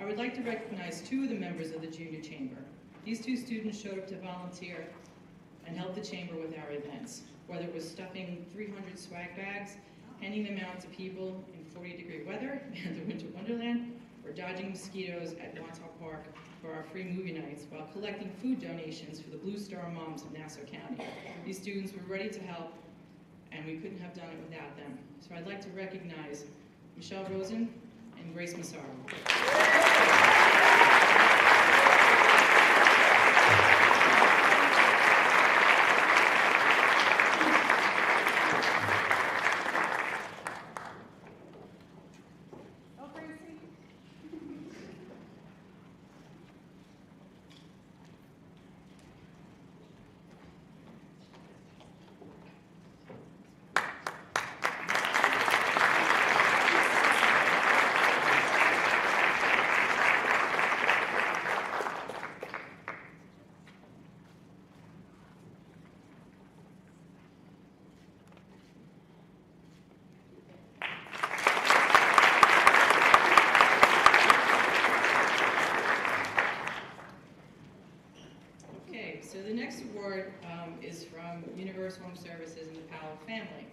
Speaker 14: I would like to recognize 2 of the members of the Junior Chamber. These 2 students showed up to volunteer and help the chamber with our events, whether it was stuffing 300 swag bags, handing them out to people in 40-degree weather at the Winter Wonderland, or for dodging mosquitoes at Wantagh Park for our free movie nights while collecting food donations for the Blue Star Moms of Nassau County. These students were ready to help, and we couldn't have done it without them. So I'd like to recognize Michelle Rosen and Grace Massaro. So the next award is from Universe Home Services and the Powell family.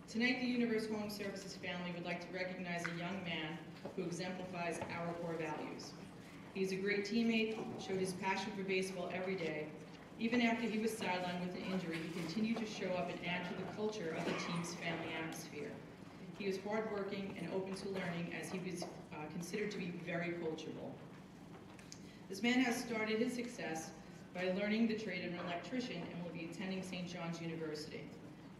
Speaker 14: Tonight, the Universe Home Services family would like to recognize a young man who exemplifies our core values. He's a great teammate, showed his passion for baseball every day. Even after he was sidelined with an injury, he continued to show up and add to the culture of the team's family atmosphere. He is hardworking and open to learning, as he was considered to be very coachable. This man has started his success by learning the trade of an electrician and will be attending St. John's University.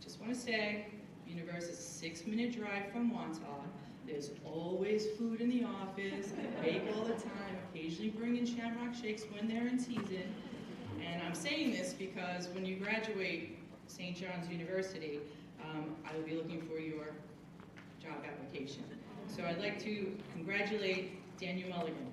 Speaker 14: Just want to say, Universe is a 6-minute drive from Wantagh. There's always food in the office. I bake all the time, occasionally bring in Shamrock Shakes when they're in season. And I'm saying this because when you graduate St. John's University, I will be looking for your job application. So I'd like to congratulate Daniel Mulligan.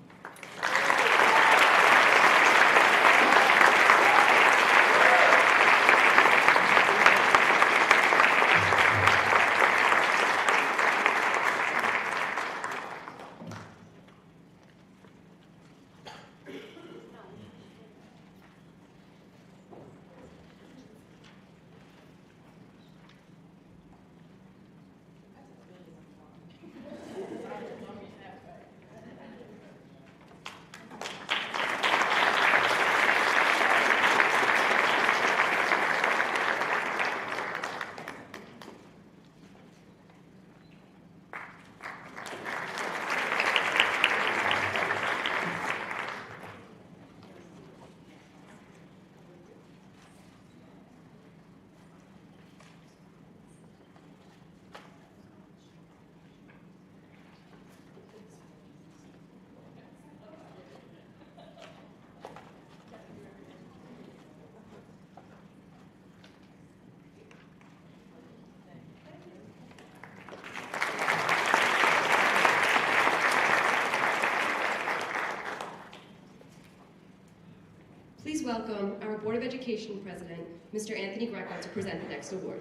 Speaker 1: Please welcome our Board of Education President, Mr. Anthony Greco, to present the next award.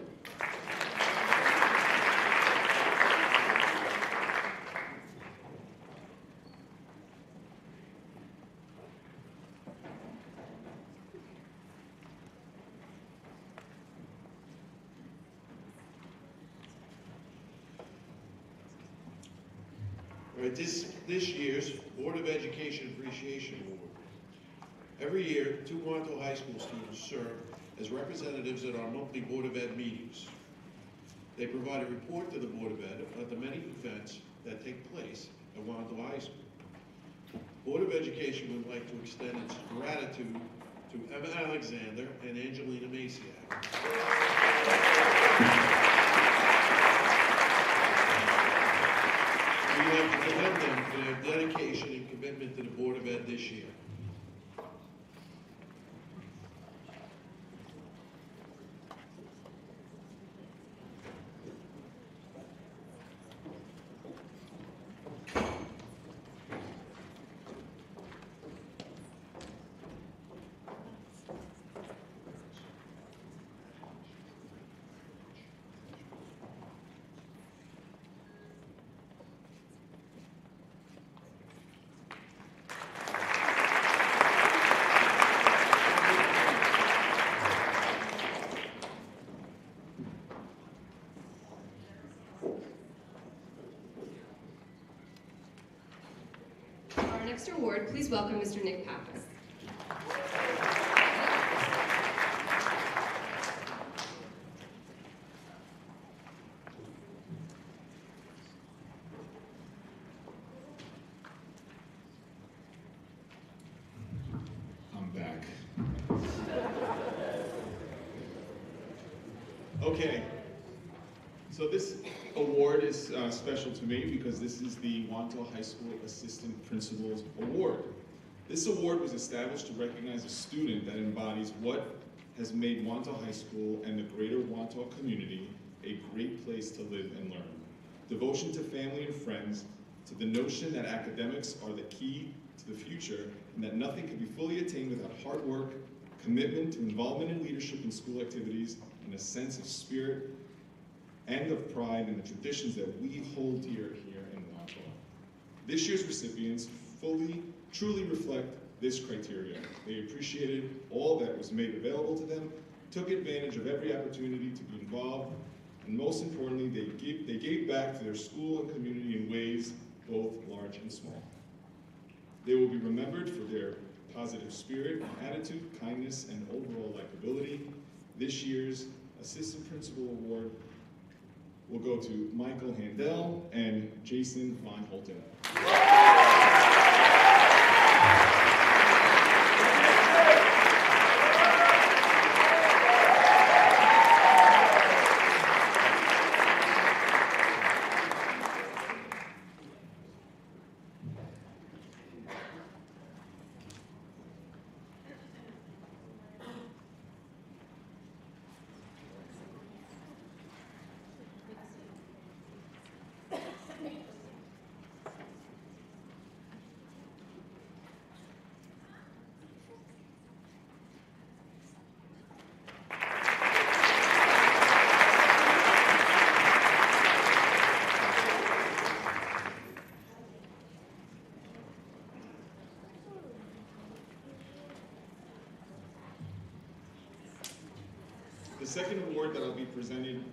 Speaker 4: All right, this year's Board of Education Appreciation Award. Every year, 2 Wantagh High School students serve as representatives at our monthly Board of Ed meetings. They provide a report to the Board of Ed about the many events that take place at Wantagh High School. Board of Education would like to extend its gratitude to Emma Alexander and Angelina Masiak. We'd like to commend them for their dedication and commitment to the Board of Ed this year.
Speaker 1: next award, please welcome Mr. Nick Pappas.
Speaker 8: I'm back. Okay, so this award is special to me because this is the Wantagh High School Assistant Principal's Award. This award was established to recognize a student that embodies what has made Wantagh High School and the greater Wantagh community a great place to live and learn. Devotion to family and friends, to the notion that academics are the key to the future and that nothing can be fully attained without hard work, commitment to involvement in leadership and school activities, and a sense of spirit and of pride in the traditions that we hold dear here in Wantagh. This year's recipients truly reflect this criteria. They appreciated all that was made available to them, took advantage of every opportunity to be involved, and most importantly, they gave back to their school and community in ways both large and small. They will be remembered for their positive spirit, attitude, kindness, and overall likability. This year's Assistant Principal Award will go to Michael Handel and Jason Von Holton. The second award that I'll be presenting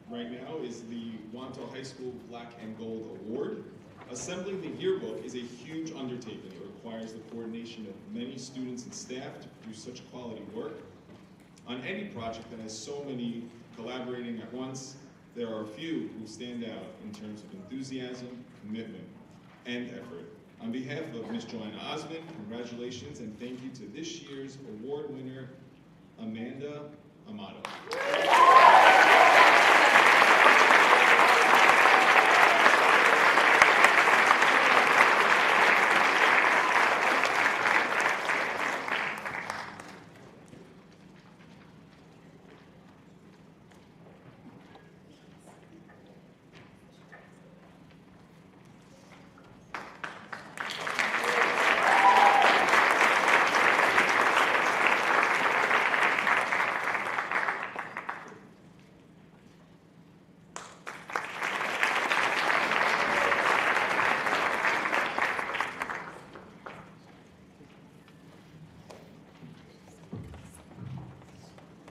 Speaker 8: right now is the Wantagh High School Black and Gold Award. Assembling the yearbook is a huge undertaking. It requires the coordination of many students and staff to produce such quality work. On any project that has so many collaborating at once, there are a few who stand out in terms of enthusiasm, commitment, and effort. On behalf of Ms. Joanna Osmond, congratulations and thank you to this year's award winner, Amanda Amato.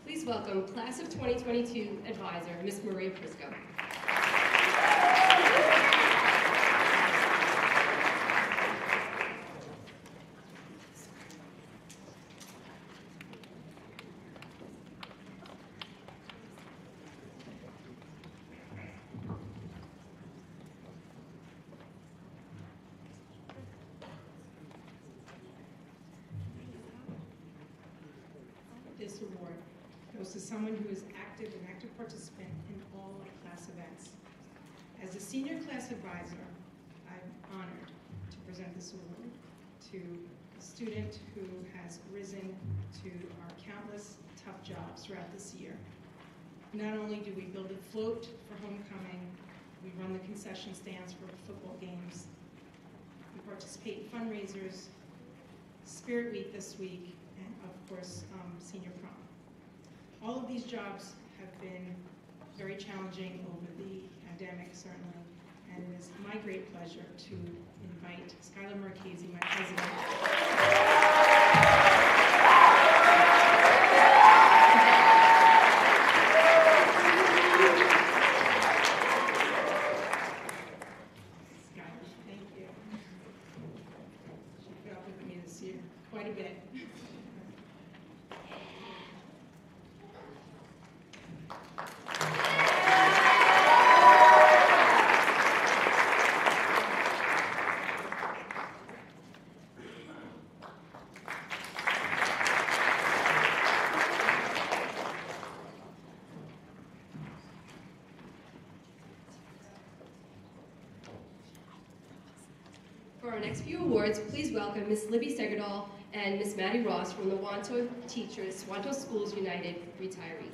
Speaker 1: Please welcome Class of 2022 Advisor, Ms. Maria Prisco.
Speaker 14: This award goes to someone who is an active participant in all of class events. As a senior class advisor, I'm honored to present this award to a student who has risen to our countless tough jobs throughout this year. Not only do we build a float for homecoming, we run the concession stands for football games, we participate in fundraisers, Spirit Week this week, and of course, senior prom. All of these jobs have been very challenging over the pandemic, certainly, and it is my great pleasure to invite Skylar Marchese, my president. Skylar, thank you.
Speaker 1: For our next few awards, please welcome Ms. Libby Segerdahl and Ms. Maddie Ross from the Wantagh Teachers, Wantagh Schools United retirees.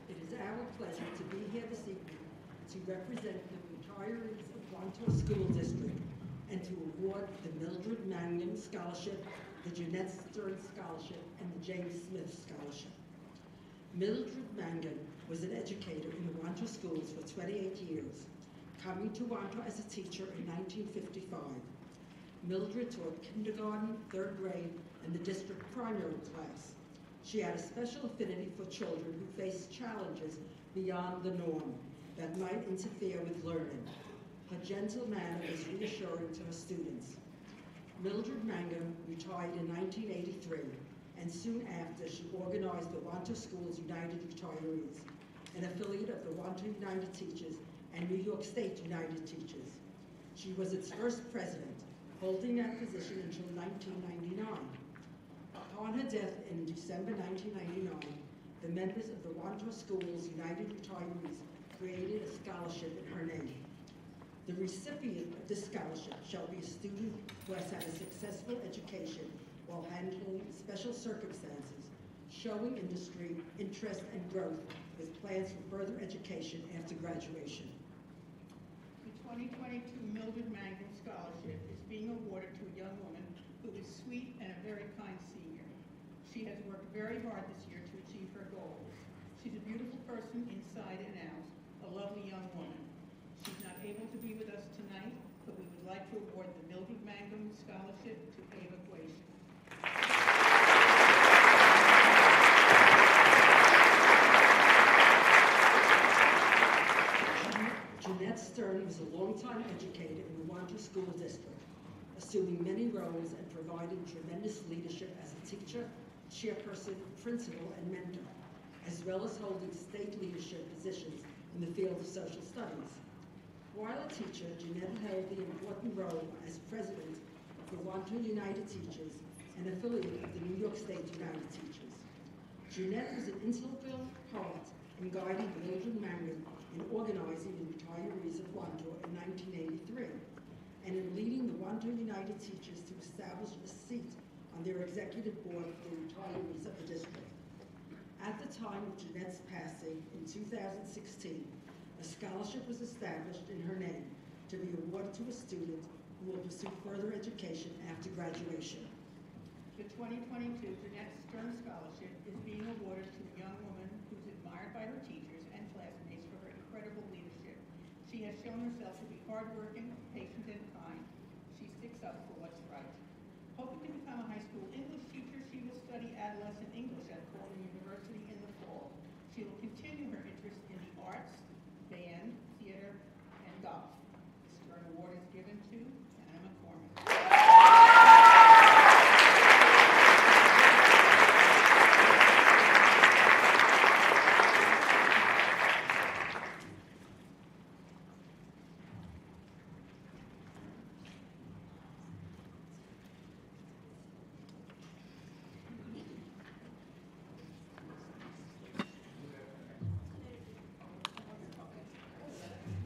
Speaker 15: It is our pleasure to be here this evening to represent the retirees of Wantagh School District and to award the Mildred Mangum Scholarship, the Jeanette Stern Scholarship, and the James Smith Scholarship. Mildred Mangum was an educator in the Wantagh schools for 28 years, coming to Wantagh as a teacher in 1955. Mildred taught kindergarten, 3rd grade, and the district primary class. She had a special affinity for children who faced challenges beyond the norm that might interfere with learning. Her gentle manner was reassuring to her students. Mildred Mangum retired in 1983, and soon after she organized the Wantagh Schools United Retirees, an affiliate of the Wantagh United Teachers and New York State United Teachers. She was its first president, holding that position until 1999. Upon her death in December 1999, the members of the Wantagh Schools United Retirees created a scholarship in her name. The recipient of this scholarship shall be a student who has had a successful education while handling special circumstances, showing industry, interest, and growth with plans for further education after graduation.
Speaker 16: The 2022 Mildred Mangum Scholarship is being awarded to a young woman who is sweet and a very kind senior. She has worked very hard this year to achieve her goals. She's a beautiful person inside and out, a lovely young woman. She's not able to be with us tonight, but we would like to award the Mildred Mangum Scholarship to Ava Glacier.
Speaker 15: Jeanette Stern was a longtime educator in the Wantagh School District, assuming many roles and providing tremendous leadership as a teacher, chairperson, principal, and mentor, as well as holding state leadership positions in the field of social studies. While a teacher, Jeanette held the important role as president of the Wantagh United Teachers, an affiliate of the New York State United Teachers. Jeanette was an integral part in guiding Mildred Mangum in organizing the retirees of Wantagh in 1983, and in leading the Wantagh United Teachers to establish a seat on their executive board for the retirees of the district. At the time of Jeanette's passing in 2016, a scholarship was established in her name to be awarded to a student who will pursue further education after graduation.
Speaker 16: The 2022 Jeanette Stern Scholarship is being awarded to a young woman who's admired by her teachers and classmates for her incredible leadership. She has shown herself to be hardworking, patient, and kind. She sticks up for what's right. Hoping to become a high school English teacher, she will study adolescent English at Cornell University in the fall. She will continue her interest in the arts, band, theater, and golf. The Stern Award is given to Anna McCormick.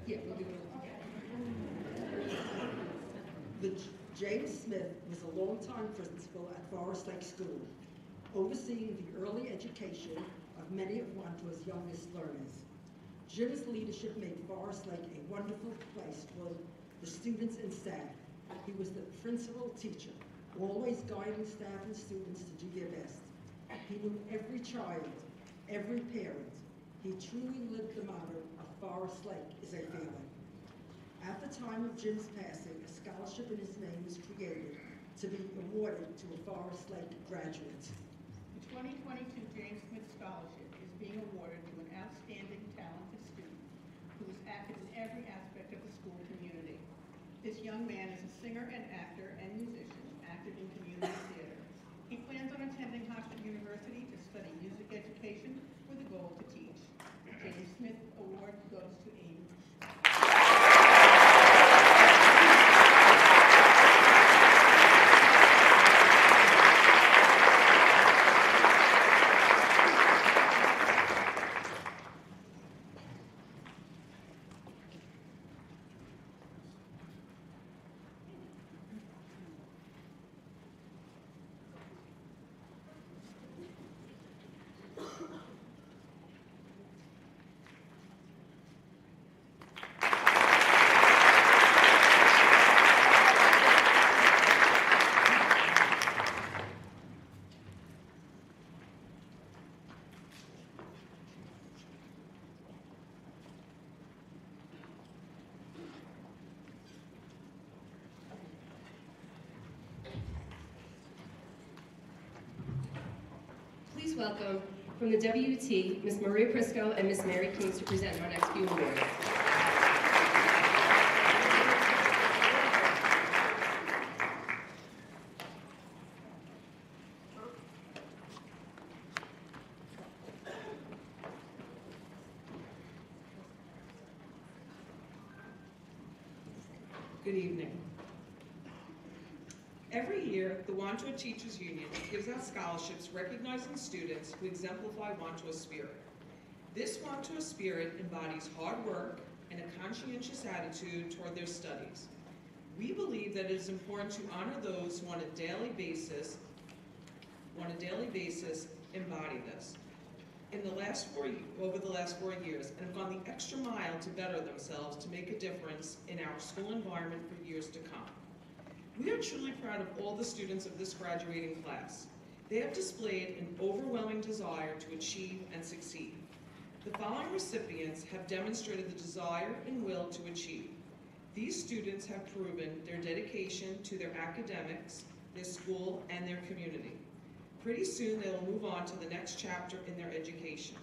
Speaker 15: Yeah, we'll do it. James Smith was a longtime principal at Forest Lake School, overseeing the early education of many of Wantagh's youngest learners. Jim's leadership made Forest Lake a wonderful place for the students and staff. He was the principal teacher, always guiding staff and students to do their best. He knew every child, every parent. He truly lived the motto of Forest Lake is a family. At the time of Jim's passing, a scholarship in his name was created to be awarded to a Forest Lake graduate.
Speaker 16: The 2022 James Smith Scholarship is being awarded to an outstanding, talented student who is active in every aspect of the school community. This young man is a singer and actor and musician, active in community theater. He plans on attending Hofstra University to study music education with a goal to teach. The James Smith Award goes to Amy.
Speaker 1: please welcome from the WT, Ms. Maria Prisco and Ms. Mary Keynes to present our next few awards.
Speaker 17: Good evening. Every year, the Wantagh Teachers Union gives out scholarships recognizing students who exemplify Wantagh's spirit. This Wantagh spirit embodies hard work and a conscientious attitude toward their studies. We believe that it is important to honor those who on a daily basis embody this. Over the last 4 years, and have gone the extra mile to better themselves to make a difference in our school environment for years to come. We are truly proud of all the students of this graduating class. They have displayed an overwhelming desire to achieve and succeed. The following recipients have demonstrated the desire and will to achieve. These students have proven their dedication to their academics, their school, and their community. Pretty soon they will move on to the next chapter in their education.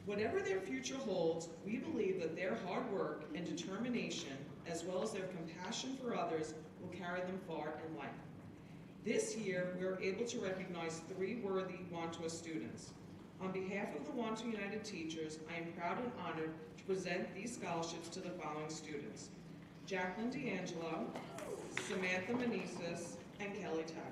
Speaker 17: Whatever their future holds, we believe that their hard work and determination, as well as their compassion for others, will carry them far in life. This year, we are able to recognize 3 worthy Wantagh students. On behalf of the Wantagh United Teachers, I am proud and honored to present these scholarships to the following students: Jacqueline D'Angelo, Samantha Meneses, and Kelly Taggart.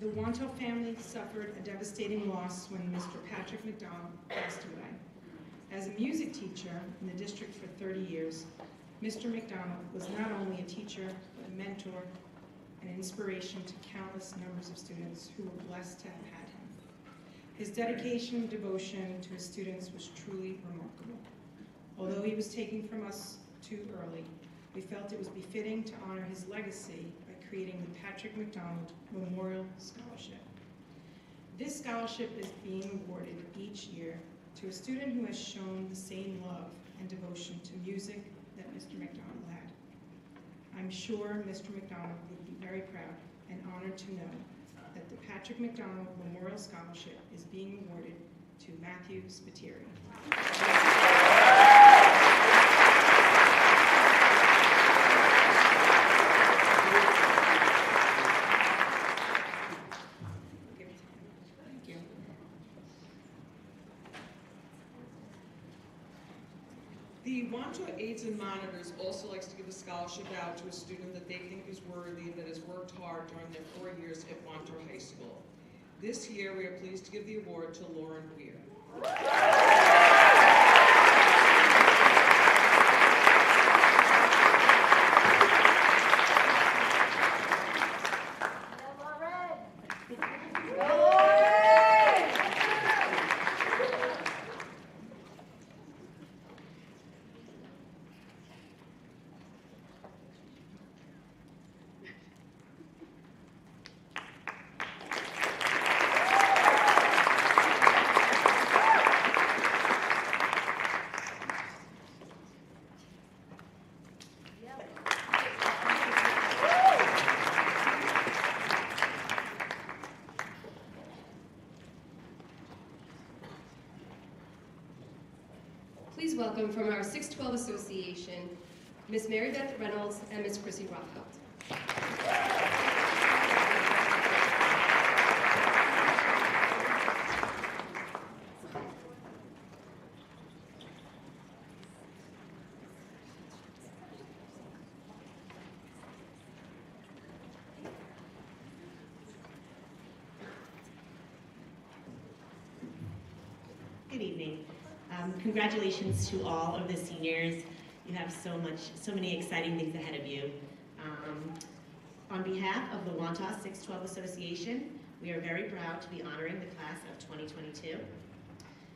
Speaker 17: The Wantagh family suffered a devastating loss when Mr. Patrick McDonald passed away. As a music teacher in the district for 30 years, Mr. McDonald was not only a teacher, but a mentor and inspiration to countless numbers of students who were blessed to have had him. His dedication and devotion to his students was truly remarkable. Although he was taken from us too early, we felt it was befitting to honor his legacy by creating the Patrick McDonald Memorial Scholarship. This scholarship is being awarded each year to a student who has shown the same love and devotion to music that Mr. McDonald had. I'm sure Mr. McDonald would be very proud and honored to know that the Patrick McDonald Memorial Scholarship is being awarded to Matthew Spiteri. The Wantagh Aids and Monitors also likes to give a scholarship out to a student that they think is worthy and that has worked hard during their 4 years at Wantagh High School. This year, we are pleased to give the award to Lauren Weir.
Speaker 1: Please welcome from our 612 Association, Ms. Mary Beth Reynolds and Ms. Chrissy Rothfeld.
Speaker 18: Good evening. Congratulations to all of the seniors. You have so many exciting things ahead of you. On behalf of the Wantagh 612 Association, we are very proud to be honoring the class of 2022.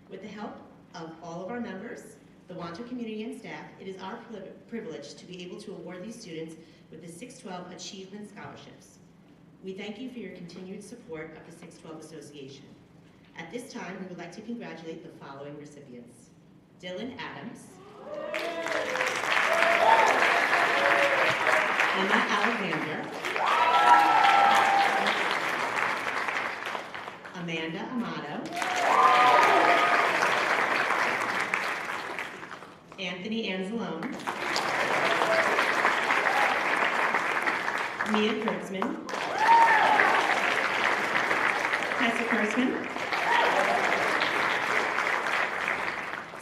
Speaker 18: With the help of all of our members, the Wantagh community and staff, it is our privilege to be able to award these students with the 612 Achievement Scholarships. We thank you for your continued support of the 612 Association. At this time, we would like to congratulate the following recipients: Dylan Adams, Emma Alexander, Amanda Amato, Anthony Anzalone, Mia Kurtzman, Tessa Kurtzman,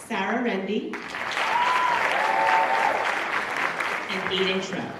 Speaker 18: Sarah Rendy, and Aiden Shrub.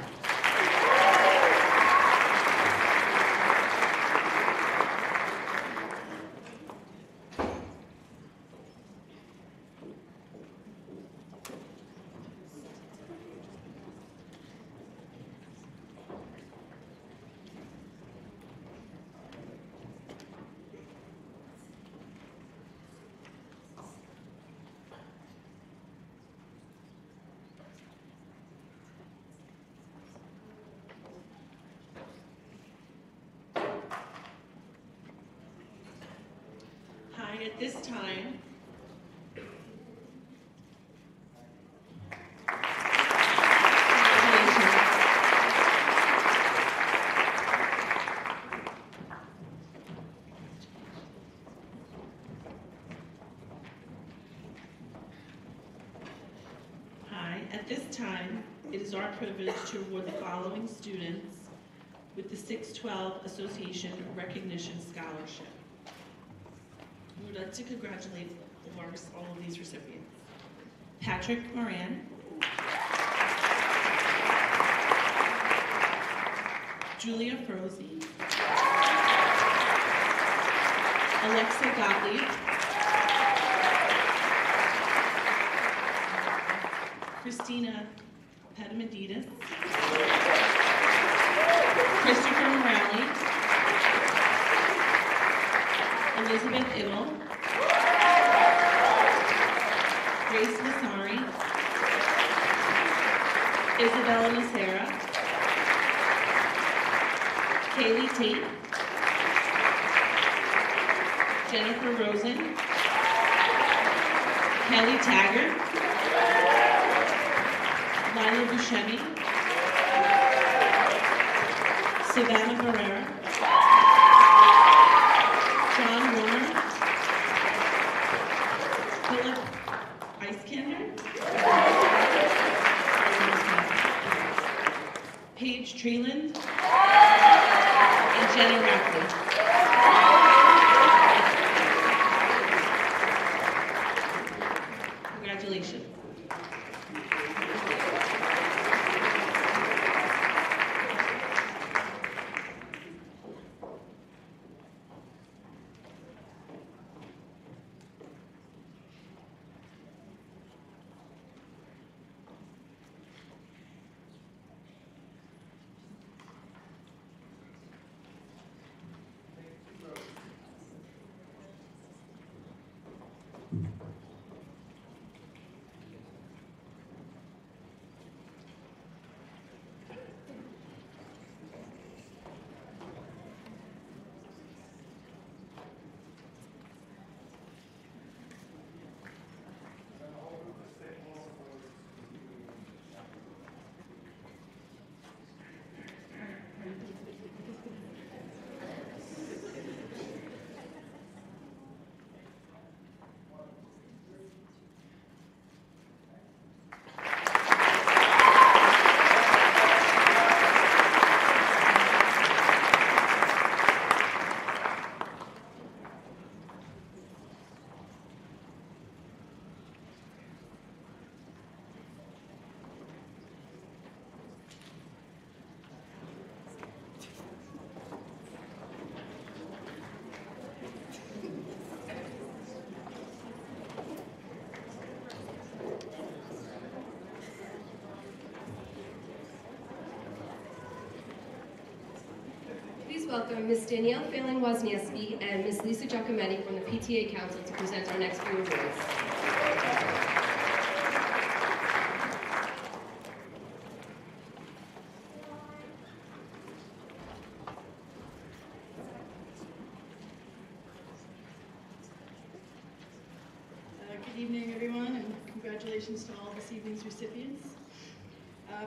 Speaker 18: At this time, it is our privilege to award the following students with the 612 Association Recognition Scholarship. We would like to congratulate all of these recipients: Patrick Moran, Julia Froese, Alexa Gottlieb, Christina Pedamaditis, Christopher Morale, Elizabeth Ibble, Grace Masari, Isabella Nacera, Kaylee Tate, Jennifer Rosen, Kelly Taggart, Lila Buscemi, Savannah Herrera, John Warner, Philip Eiskander, Paige Treeland, and Jenna Rackley. Congratulations.
Speaker 1: Please welcome Ms. Danielle Phelan-Wozniewski and Ms. Lisa Giacometti from the PTA Council to present our next few awards.
Speaker 19: Good evening, everyone, and congratulations to all this evening's recipients.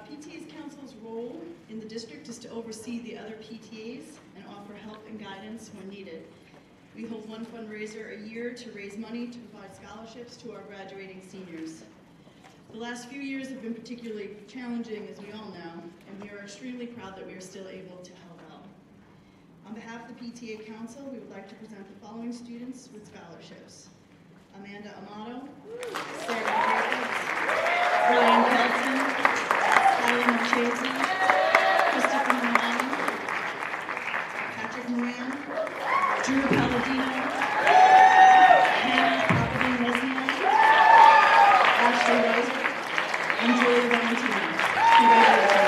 Speaker 19: PTA's Council's role in the district is to oversee the other PTAs and offer help and guidance when needed. We hold one fundraiser a year to raise money to provide scholarships to our graduating seniors. The last few years have been particularly challenging, as we all know, and we are extremely proud that we are still able to help out. On behalf of the PTA Council, we would like to present the following students with scholarships: Amanda Amato, Sarah Jacobs, Ryan Kelton, Kylie Marchese, Christopher Milani, Patrick Moran, Drew Palladino, Hannah Papadimosnia, Ashley Reiser, and Julia Valentino. Congratulations.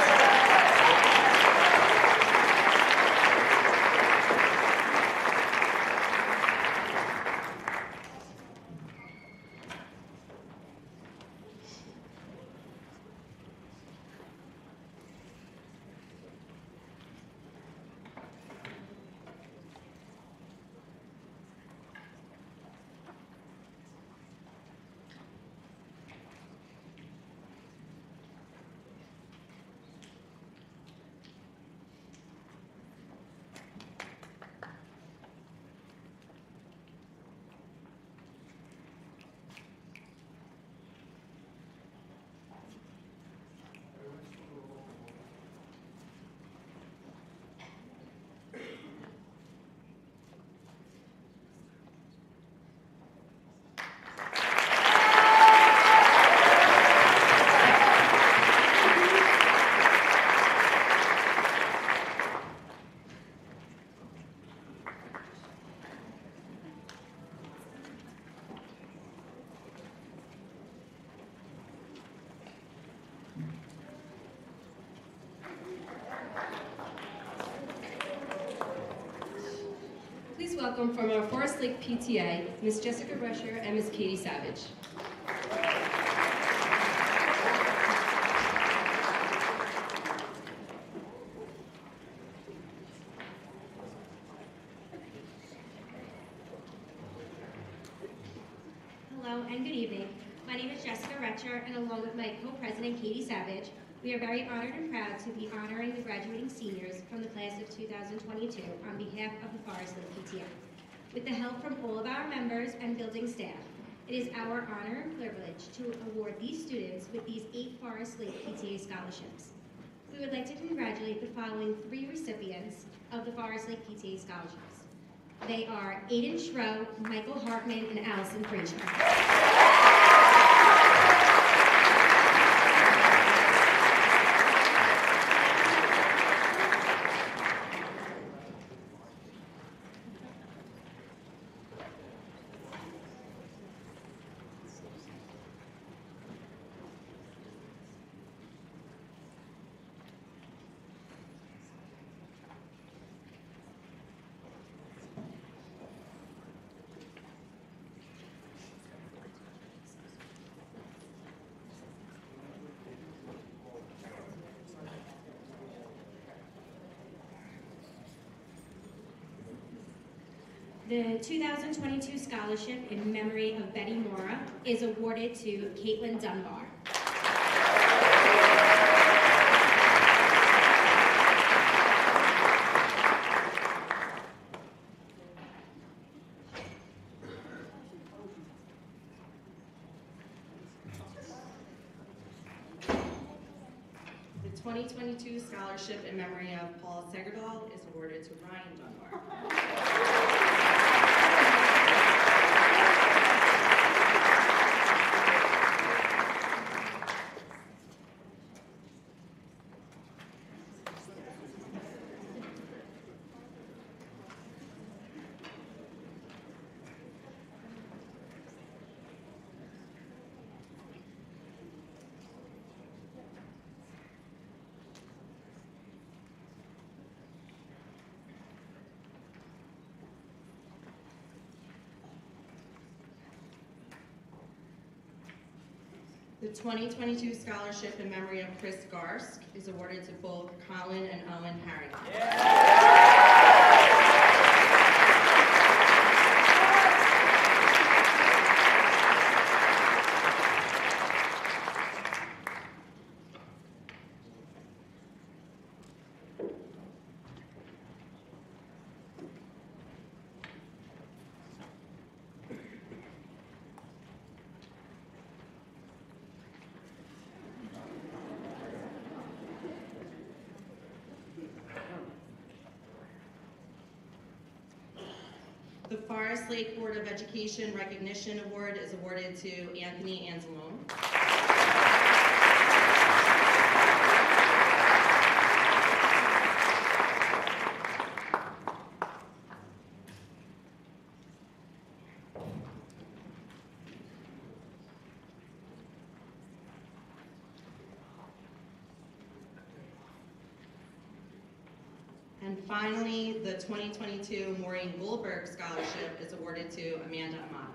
Speaker 1: Please welcome from our Forest Lake PTA, Ms. Jessica Rescher and Ms. Katie Savage.
Speaker 2: Hello and good evening. My name is Jessica Retcher, and along with my co-president Katie Savage, we are very honored and proud to be honoring the graduating seniors from the class of 2022 on behalf of the Forest Lake PTA. With the help from all of our members and building staff, it is our honor and privilege to award these students with these 8 Forest Lake PTA scholarships. We would like to congratulate the following 3 recipients of the Forest Lake PTA scholarships. They are Aiden Schroe, Michael Hartman, and Allison Frazier. The 2022 scholarship in memory of Betty Mora is awarded to Caitlin Dunbar.
Speaker 19: The 2022 scholarship in memory of Paul Segerdal is awarded to Ryan Dunbar.
Speaker 20: The 2022 scholarship in memory of Chris Garsk is awarded to both Colin and Owen Harrington. The Forest Lake Board of Education Recognition Award is awarded to Anthony Anzalone. And finally, the 2022 Maureen Goldberg Scholarship is awarded to Amanda Amata.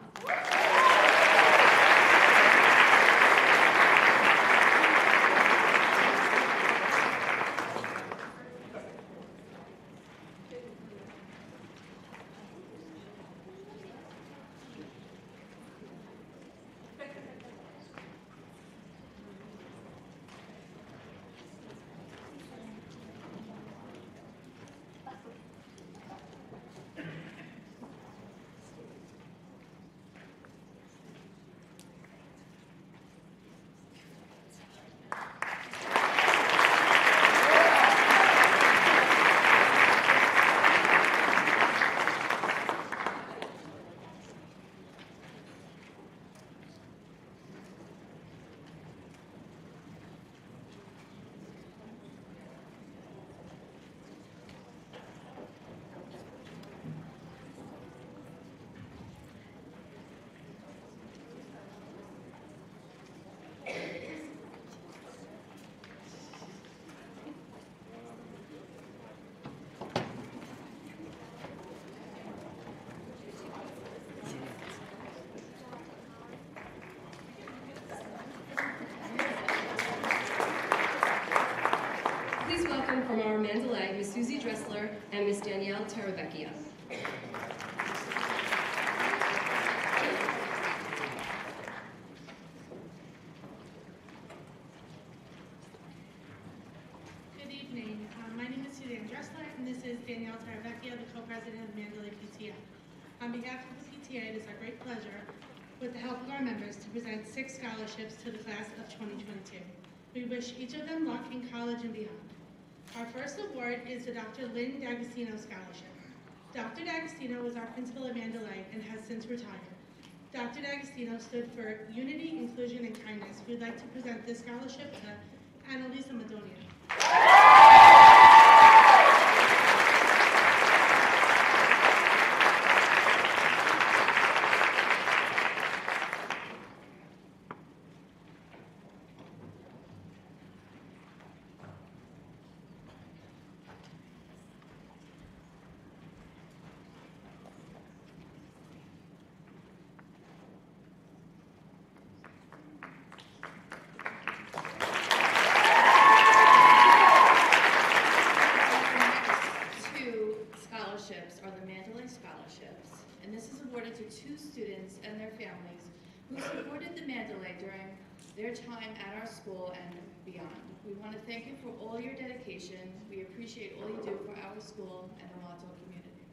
Speaker 1: Please welcome from our Mandalay, Ms. Susie Dressler and Ms. Danielle Taravecchia.
Speaker 21: Good evening. My name is Suzanne Dressler, and this is Danielle Taravecchia, the co-president of Mandalay PTA. On behalf of the PTA, it is our great pleasure, with the help of our members, to present 6 scholarships to the class of 2022. We wish each of them luck in college and beyond. Our first award is the Dr. Lynn D'Agostino Scholarship. Dr. D'Agostino was our principal at Mandalay and has since retired. Dr. D'Agostino stood for unity, inclusion, and kindness. We'd like to present this scholarship to Annalisa Madonia. Are the Mandalay Scholarships, and this is awarded to 2 students and their families who supported the Mandalay during their time at our school and beyond. We want to thank you for all your dedication. We appreciate all you do for our school and the Wantagh community.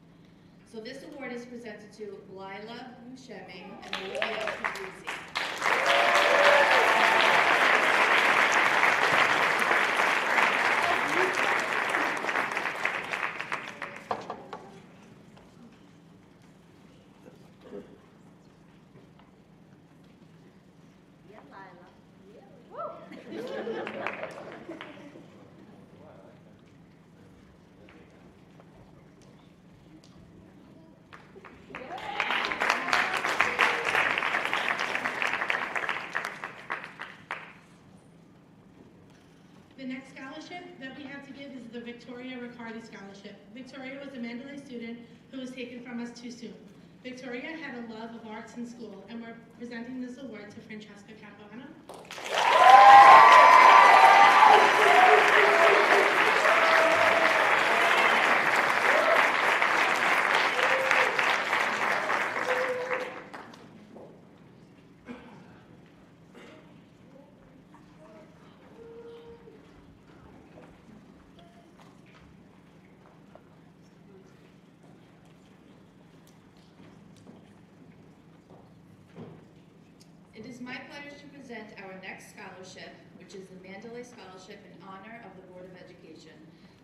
Speaker 21: So this award is presented to Lila Mushemi and Olivia Fabrizi. The next scholarship that we have to give is the Victoria Riccardi Scholarship. Victoria was a Mandalay student who was taken from us too soon. Victoria had a love of arts in school, and we're presenting this award to Francesca Capuano.
Speaker 2: my pleasure to present our next scholarship, which is the Mandalay Scholarship in honor of the Board of Education.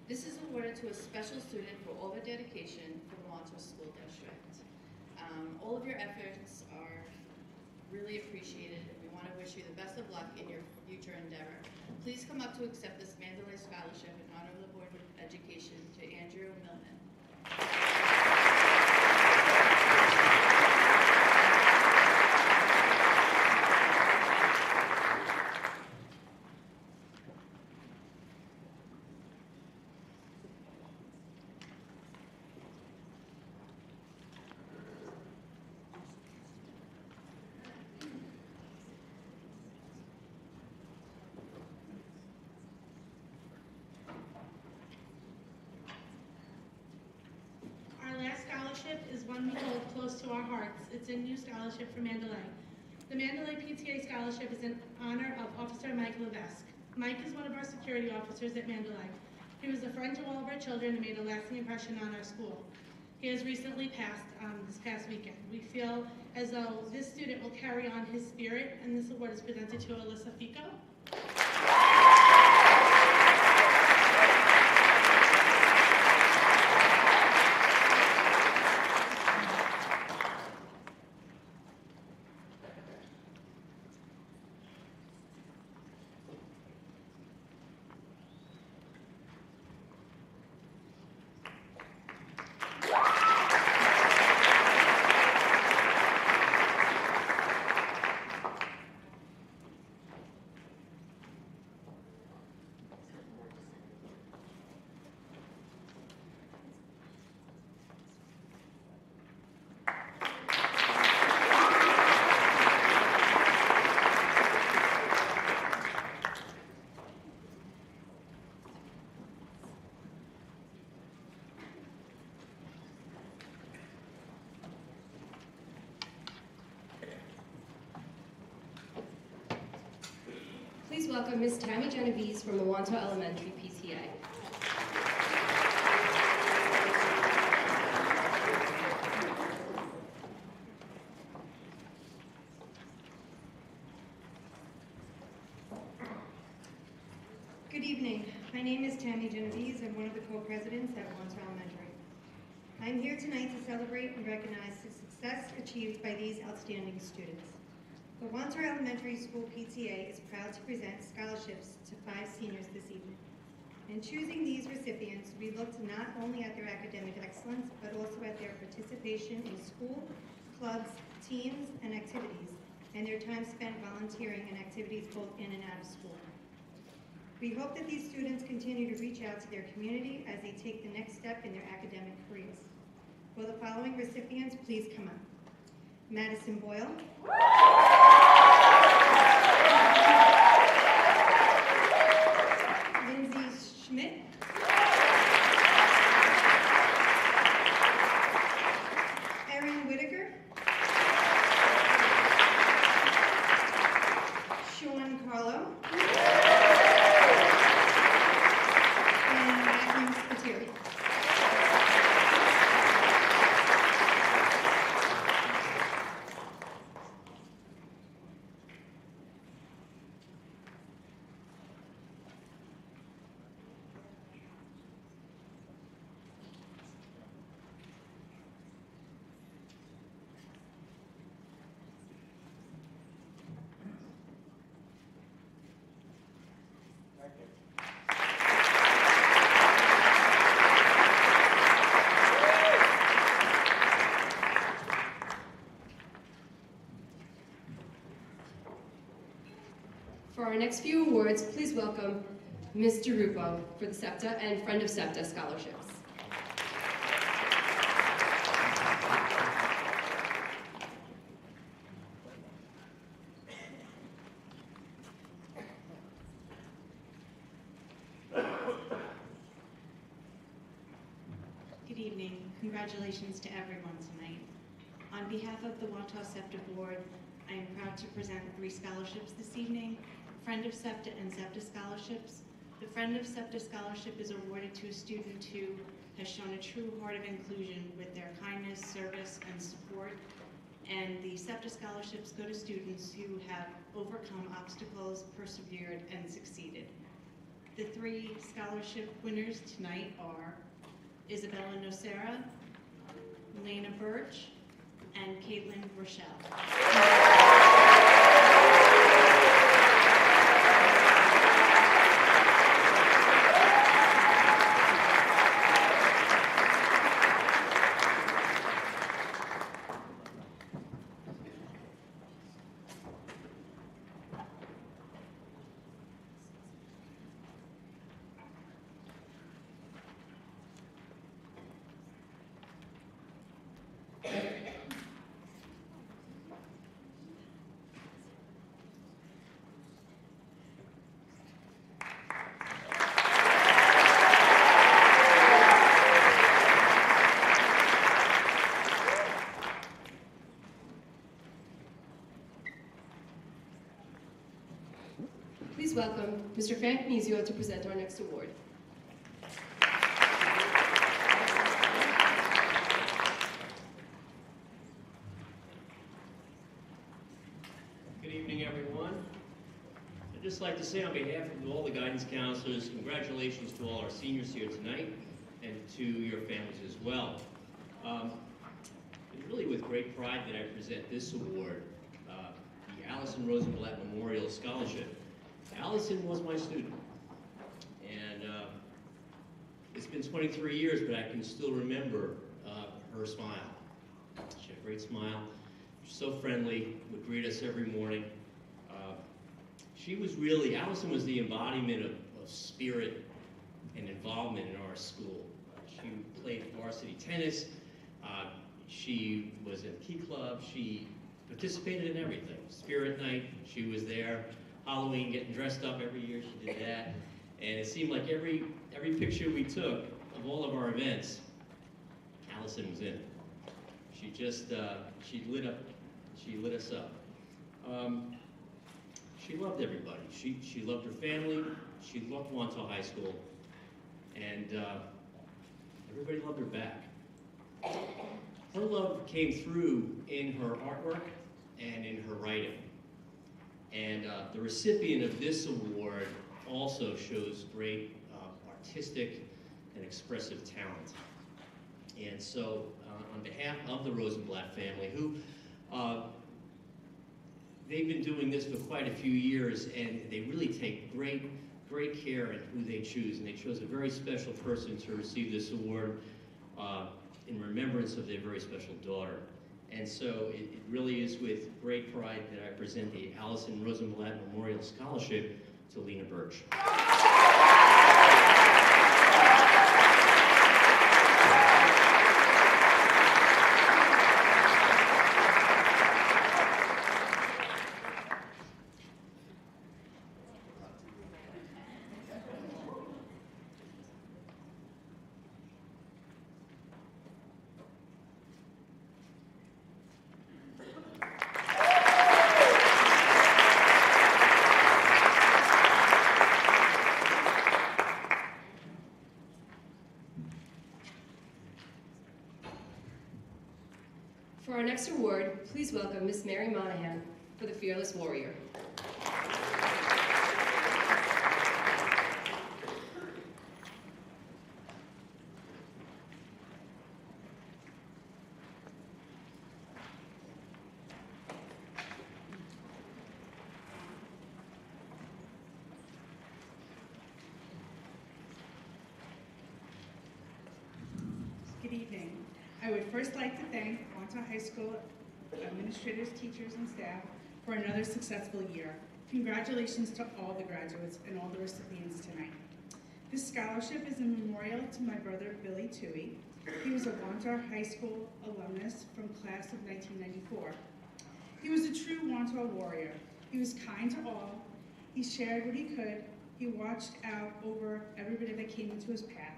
Speaker 2: This is awarded to a special student for all their dedication for the Wantagh School District. All of your efforts are really appreciated, and we want to wish you the best of luck in your future endeavor. Please come up to accept this Mandalay Scholarship in honor of the Board of Education to Andrew Millman.
Speaker 21: Is one we hold close to our hearts. It's a new scholarship for Mandalay. The Mandalay PTA Scholarship is in honor of Officer Mike Levesque. Mike is one of our security officers at Mandalay. He was a friend to all of our children and made a lasting impression on our school. He has recently passed this past weekend. We feel as though this student will carry on his spirit, and this award is presented to Alyssa Fico.
Speaker 1: Please welcome Ms. Tammy Genovese from the Wantagh Elementary PTA.
Speaker 5: Good evening. My name is Tammy Genovese. I'm one of the co-presidents at Wantagh Elementary. I'm here tonight to celebrate and recognize the success achieved by these outstanding students. The Wantagh Elementary School PTA is proud to present scholarships to 5 seniors this evening. In choosing these recipients, we looked not only at their academic excellence, but also at their participation in school, clubs, teams, and activities, and their time spent volunteering in activities both in and out of school. We hope that these students continue to reach out to their community as they take the next step in their academic careers. Will the following recipients please come up? Madison Boyle. Lindsay Schmidt. Erin Whitaker. Sean Carlo. And Matthew Spiteri.
Speaker 1: For our next few awards, please welcome Ms. DeRupo for the SEPTA and Friend of SEPTA scholarships.
Speaker 18: Good evening. Congratulations to everyone tonight. On behalf of the Wantagh SEPTA Board, I am proud to present 3 scholarships this evening, Friend of SEPTA and SEPTA scholarships. The Friend of SEPTA scholarship is awarded to a student who has shown a true heart of inclusion with their kindness, service, and support,
Speaker 6: And the SEPTA scholarships go to students who have overcome obstacles, persevered, and succeeded. The 3 scholarship winners tonight are Isabella Nocera, Lena Birch, and Caitlin Rochelle.
Speaker 1: Please welcome Mr. Frank Mizio to present our next award.
Speaker 22: Good evening, everyone. I'd just like to say on behalf of all the guidance counselors, congratulations to all our seniors here tonight and to your families as well. It's really with great pride that I present this award, the Allison Rosenblatt Memorial Scholarship. Allison was my student, and it's been 23 years, but I can still remember her smile. She had a great smile, so friendly, would greet us every morning. Allison was the embodiment of spirit and involvement in our school. She played varsity tennis, she was in Key Club, she participated in everything. Spirit Night, she was there. Halloween, getting dressed up every year, she did that. And it seemed like every picture we took of all of our events, Allison was in it. She just, she lit us up. She loved everybody. She loved her family, she loved Wantagh High School, and everybody loved her back. Her love came through in her artwork and in her writing. And the recipient of this award also shows great artistic and expressive talent. And so on behalf of the Rosenblatt family, who they've been doing this for quite a few years, and they really take great care in who they choose. And they chose a very special person to receive this award in remembrance of their very special daughter. And so it really is with great pride that I present the Allison Rosenblatt Memorial Scholarship to Lena Birch.
Speaker 1: For our next award, please welcome Miss Mary Monahan for the Fearless Warrior.
Speaker 16: Good evening. I would first like to thank Wantagh High School administrators, teachers, and staff for another successful year. Congratulations to all the graduates and all the recipients tonight. This scholarship is a memorial to my brother, Billy Toohey. He was a Wantagh High School alumnus from class of 1994. He was a true Wantagh warrior. He was kind to all. He shared what he could. He watched out over everybody that came into his path.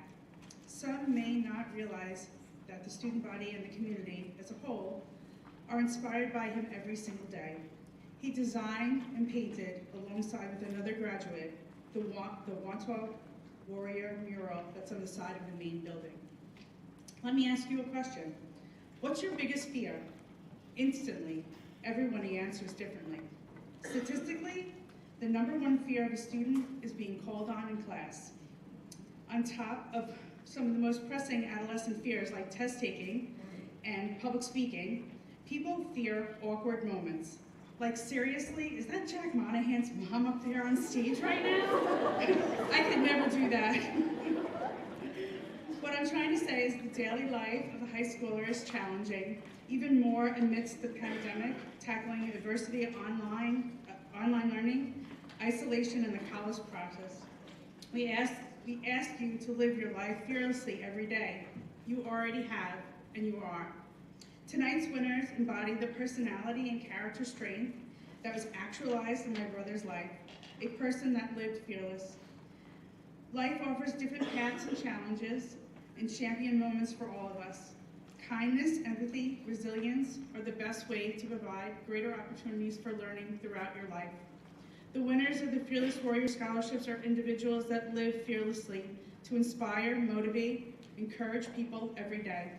Speaker 16: Some may not realize that the student body and the community as a whole are inspired by him every single day. He designed and painted, alongside with another graduate, the Wantagh Warrior mural that's on the side of the main building. Let me ask you a question. What's your biggest fear? Instantly, everybody answers differently. Statistically, the #1 fear of a student is being called on in class. On top of some of the most pressing adolescent fears like test taking and public speaking, people fear awkward moments. Like, seriously, is that Jack Monahan's mom up there on stage right now? I could never do that. What I'm trying to say is the daily life of a high schooler is challenging, even more amidst the pandemic, tackling adversity, online learning, isolation, and the college process. We ask you to live your life fearlessly every day. You already have, and you are. Tonight's winners embody the personality and character strength that was actualized in my brother's life, a person that lived fearless. Life offers different paths and challenges and champion moments for all of us. Kindness, empathy, resilience are the best way to provide greater opportunities for learning throughout your life. The winners of the Fearless Warrior Scholarships are individuals that live fearlessly to inspire, motivate, encourage people every day.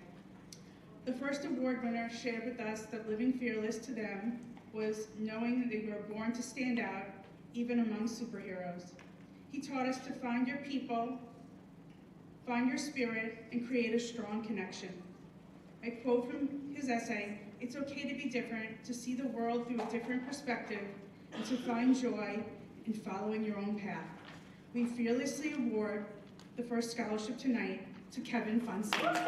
Speaker 16: The first award winner shared with us that living fearless to them was knowing that they were born to stand out, even among superheroes. He taught us to find your people, find your spirit, and create a strong connection. I quote from his essay, "It's okay to be different, to see the world through a different perspective, and to find joy in following your own path." We fearlessly award the first scholarship tonight to Kevin Funstein.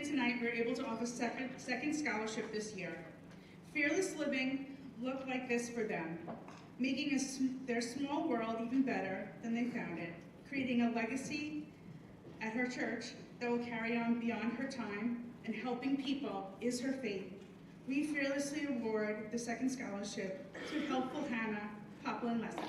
Speaker 16: Tonight, we're able to offer second scholarship this year. Fearless living looked like this for them, making their small world even better than they found it, creating a legacy at her church that will carry on beyond her time, and helping people is her faith. We fearlessly award the second scholarship to Helpful Hannah Poplin-Leslie.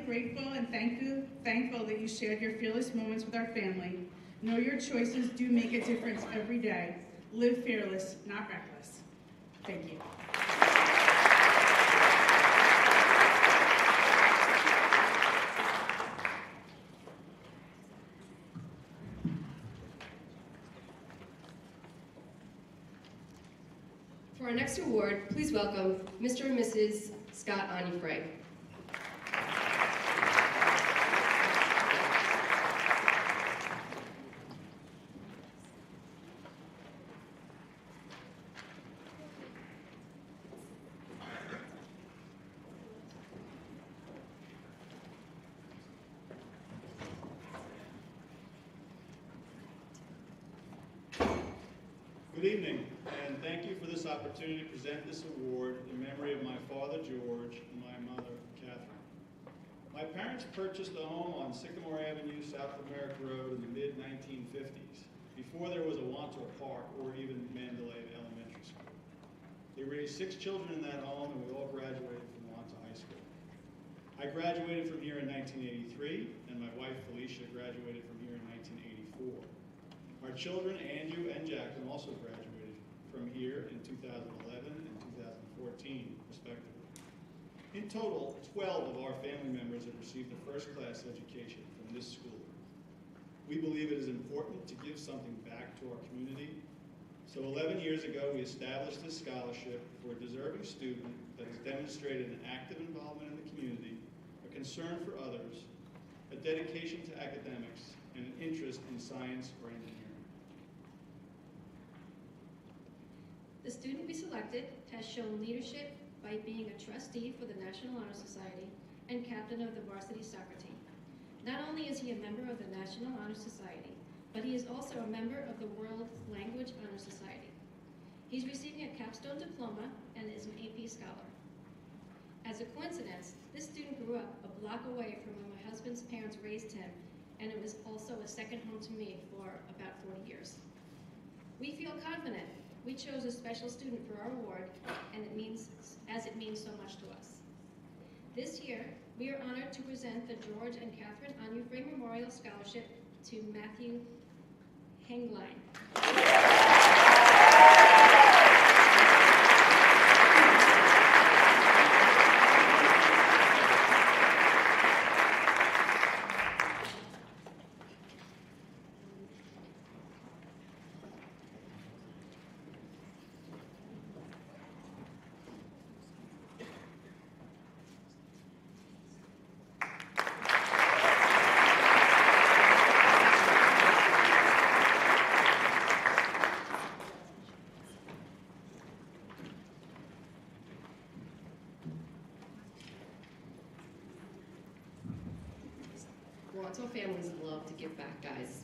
Speaker 16: Grateful and thankful that you shared your fearless moments with our family. Know your choices do make a difference every day. Live fearless, not reckless. Thank you.
Speaker 1: For our next award, please welcome Mr. and Mrs. Scott Onufray.
Speaker 3: Good evening, and thank you for this opportunity to present this award in memory of my father, George, and my mother, Catherine. My parents purchased a home on Sycamore Avenue, South of Merrick Road in the mid-1950s, before there was a Wantagh Park or even Mandalay Elementary School. They raised 6 children in that home, and we all graduated from Wantagh High School. I graduated from here in 1983, and my wife, Felicia, graduated from here in 1984. Our children, Andrew and Jackson, also graduated from here in 2011 and 2014, respectively. In total, 12 of our family members have received a first-class education from this school. We believe it is important to give something back to our community. So 11 years ago, we established this scholarship for a deserving student that has demonstrated an active involvement in the community, a concern for others, a dedication to academics, and an interest in science or engineering.
Speaker 2: The student we selected has shown leadership by being a trustee for the National Honor Society and captain of the varsity soccer team. Not only is he a member of the National Honor Society, but he is also a member of the World Language Honor Society. He's receiving a capstone diploma and is an AP scholar. As a coincidence, this student grew up a block away from where my husband's parents raised him, and it was also a second home to me for about 40 years. We feel confident we chose a special student for our award, and it means so much to us. This year, we are honored to present the George and Catherine Onufray Memorial Scholarship to Matthew Hengline.
Speaker 1: Wantagh families love to give back, guys.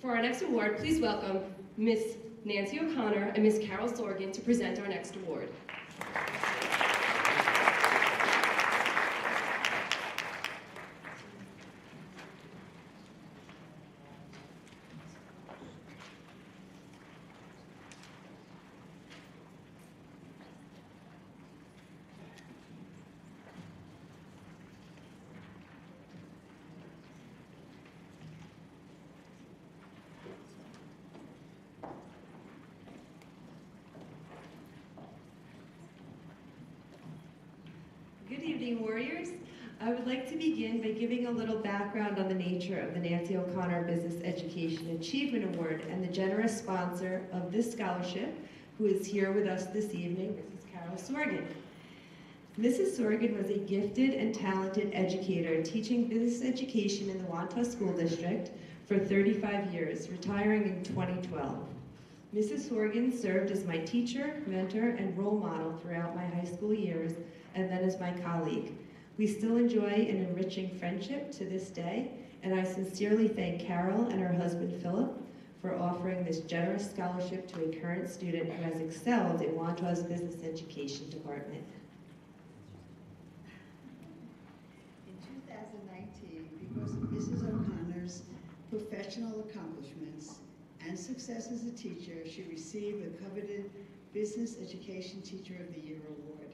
Speaker 1: For our next award, please welcome Miss Nancy O'Connor and Miss Carol Sorgan to present our next award.
Speaker 7: Good evening, Warriors. I would like to begin by giving a little background on the nature of the Nancy O'Connor Business Education Achievement Award and the generous sponsor of this scholarship, who is here with us this evening, Mrs. Carol Sorgan. Mrs. Sorgan was a gifted and talented educator teaching business education in the Wantagh School District for 35 years, retiring in 2012. Mrs. Sorgan served as my teacher, mentor, and role model throughout my high school years, and then as my colleague. We still enjoy an enriching friendship to this day, and I sincerely thank Carol and her husband Philip for offering this generous scholarship to a current student who has excelled in Wantagh's Business Education Department.
Speaker 9: In 2019, because of Mrs. O'Connor's professional accomplishments and success as a teacher, she received the coveted Business Education Teacher of the Year Award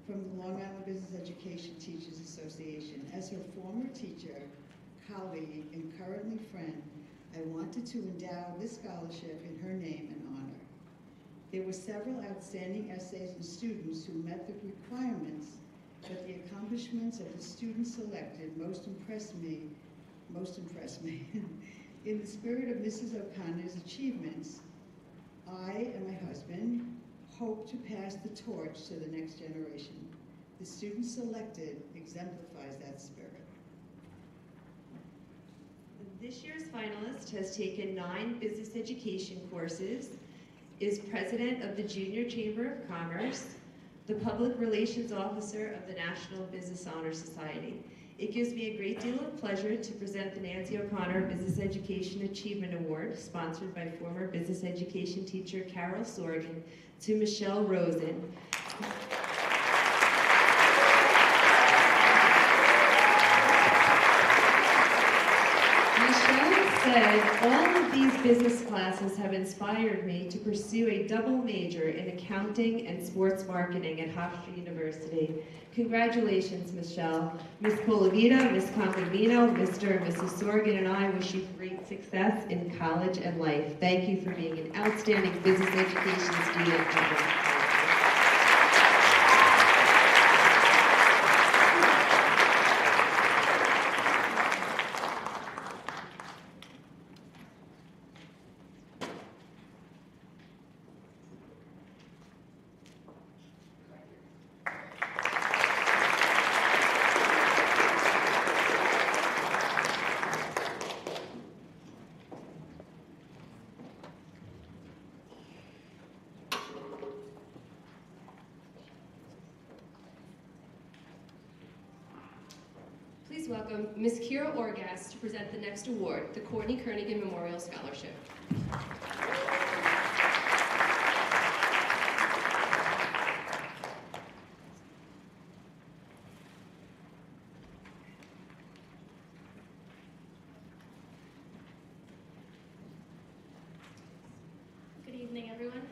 Speaker 9: from the Long Island Business Education Teachers Association. As her former teacher, colleague, and currently friend, I wanted to endow this scholarship in her name and honor. There were several outstanding essays and students who met the requirements, but the accomplishments of the students selected most impressed me. In the spirit of Mrs. O'Connor's achievements, I and my husband hope to pass the torch to the next generation. The student selected exemplifies that spirit.
Speaker 7: This year's finalist has taken 9 business education courses, is president of the Junior Chamber of Commerce, the public relations officer of the National Business Honor Society. It gives me a great deal of pleasure to present the Nancy O'Connor Business Education Achievement Award, sponsored by former business education teacher Carol Sorgan, to Michelle Rosen. Michelle said, all of these business classes have inspired me to pursue a double major in accounting and sports marketing at Hofstra University. Congratulations, Michelle. Ms. Colavita, Ms. Compagnino, Mr. and Mrs. Sorgan, and I wish you great success in college and life. Thank you for being an outstanding business education student.
Speaker 1: welcome Ms. Kira Orgas to present the next award, the Courtney Kernigan Memorial Scholarship.
Speaker 10: Good evening, everyone.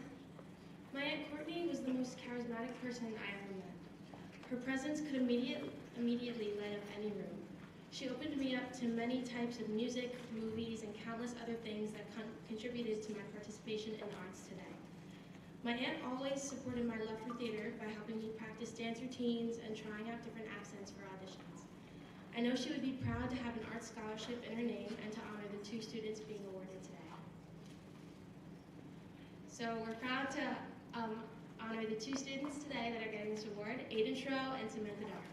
Speaker 10: My Aunt Courtney was the most charismatic person I ever met. Her presence could immediately light up any room. She opened me up to many types of music, movies, and countless other things that contributed to my participation in arts today. My aunt always supported my love for theater by helping me practice dance routines and trying out different accents for auditions. I know she would be proud to have an art scholarship in her name and to honor the 2 students being awarded today. So we're proud to honor the 2 students today that are getting this award, Aiden Shro and Samantha Dar.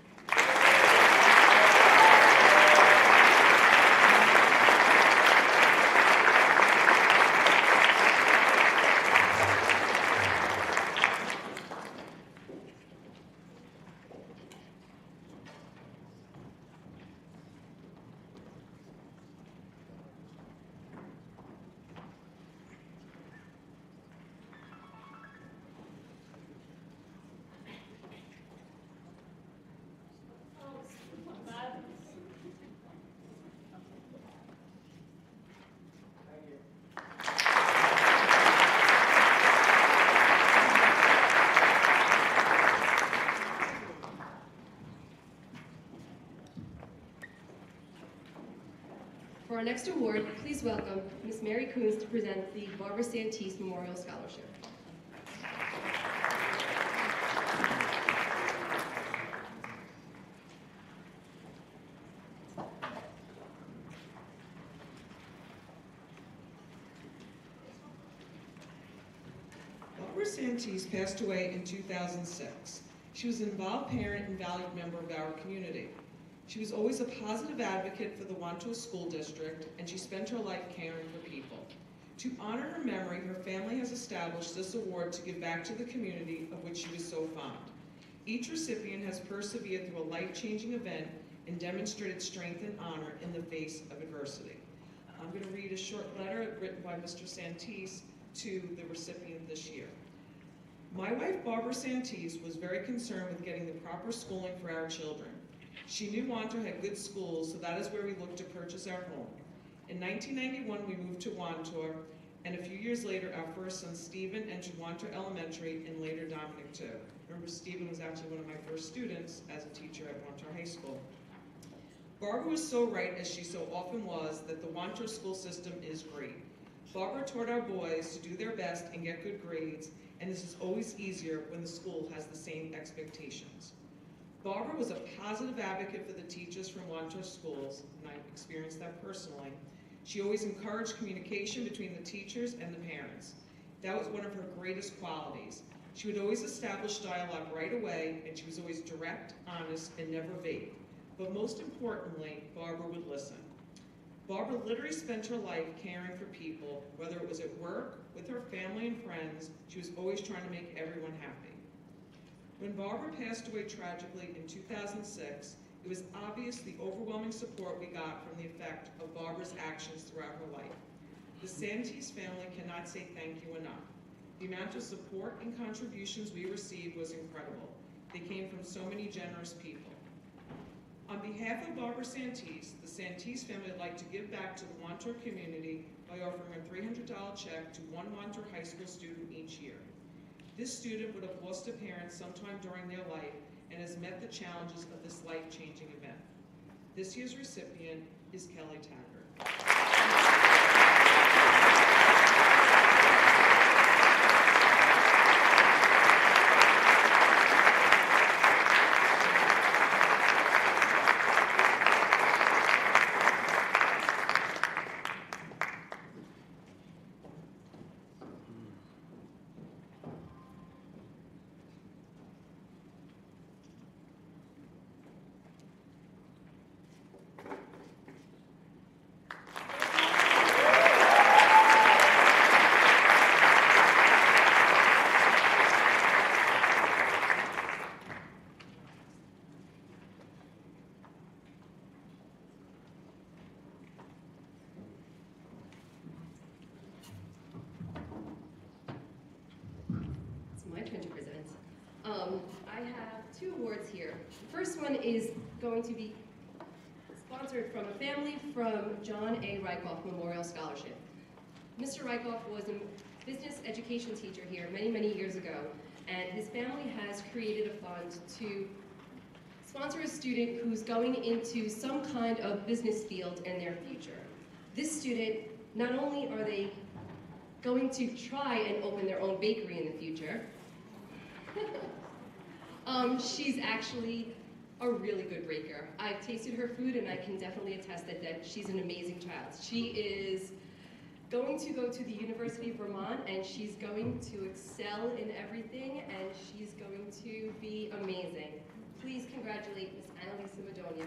Speaker 1: For our next award, please welcome Ms. Mary Coons to present the Barbara Santise Memorial Scholarship.
Speaker 17: Barbara Santise passed away in 2006. She was an involved parent and valued member of our community. She was always a positive advocate for the Wantagh School District, and she spent her life caring for people. To honor her memory, her family has established this award to give back to the community of which she was so fond. Each recipient has persevered through a life-changing event and demonstrated strength and honor in the face of adversity. I'm going to read a short letter written by Mr. Santise to the recipient this year. My wife, Barbara Santise, was very concerned with getting the proper schooling for our children. She knew Wantagh had good schools, so that is where we looked to purchase our home. In 1991, we moved to Wantagh, and a few years later, our first son, Stephen, entered Wantagh Elementary, and later Dominic, too. Remember, Stephen was actually one of my first students as a teacher at Wantagh High School. Barbara was so right, as she so often was, that the Wantagh school system is great. Barbara taught our boys to do their best and get good grades, and this is always easier when the school has the same expectations. Barbara was a positive advocate for the teachers from Wantagh schools, and I experienced that personally. She always encouraged communication between the teachers and the parents. That was one of her greatest qualities. She would always establish dialogue right away, and she was always direct, honest, and never vague. But most importantly, Barbara would listen. Barbara literally spent her life caring for people, whether it was at work, with her family and friends. She was always trying to make everyone happy. When Barbara passed away tragically in 2006, it was obvious the overwhelming support we got from the effect of Barbara's actions throughout her life. The Santise family cannot say thank you enough. The amount of support and contributions we received was incredible. They came from so many generous people. On behalf of Barbara Santise, the Santise family would like to give back to the Wantagh community by offering a $300 check to one Wantagh High School student each year. This student would have lost a parent sometime during their life and has met the challenges of this life-changing event. This year's recipient is Kelly Taggart.
Speaker 1: 2 awards here. The first one is going to be sponsored from a family from John A. Rykoff Memorial Scholarship. Mr. Rykoff was a business education teacher here many, many years ago, and his family has created a fund to sponsor a student who's going into some kind of business field in their future. This student, not only are they going to try and open their own bakery in the future, she's actually a really good baker. I've tasted her food and I can definitely attest that she's an amazing child. She is going to go to the University of Vermont and she's going to excel in everything and she's going to be amazing. Please congratulate Miss Annalisa Madonia.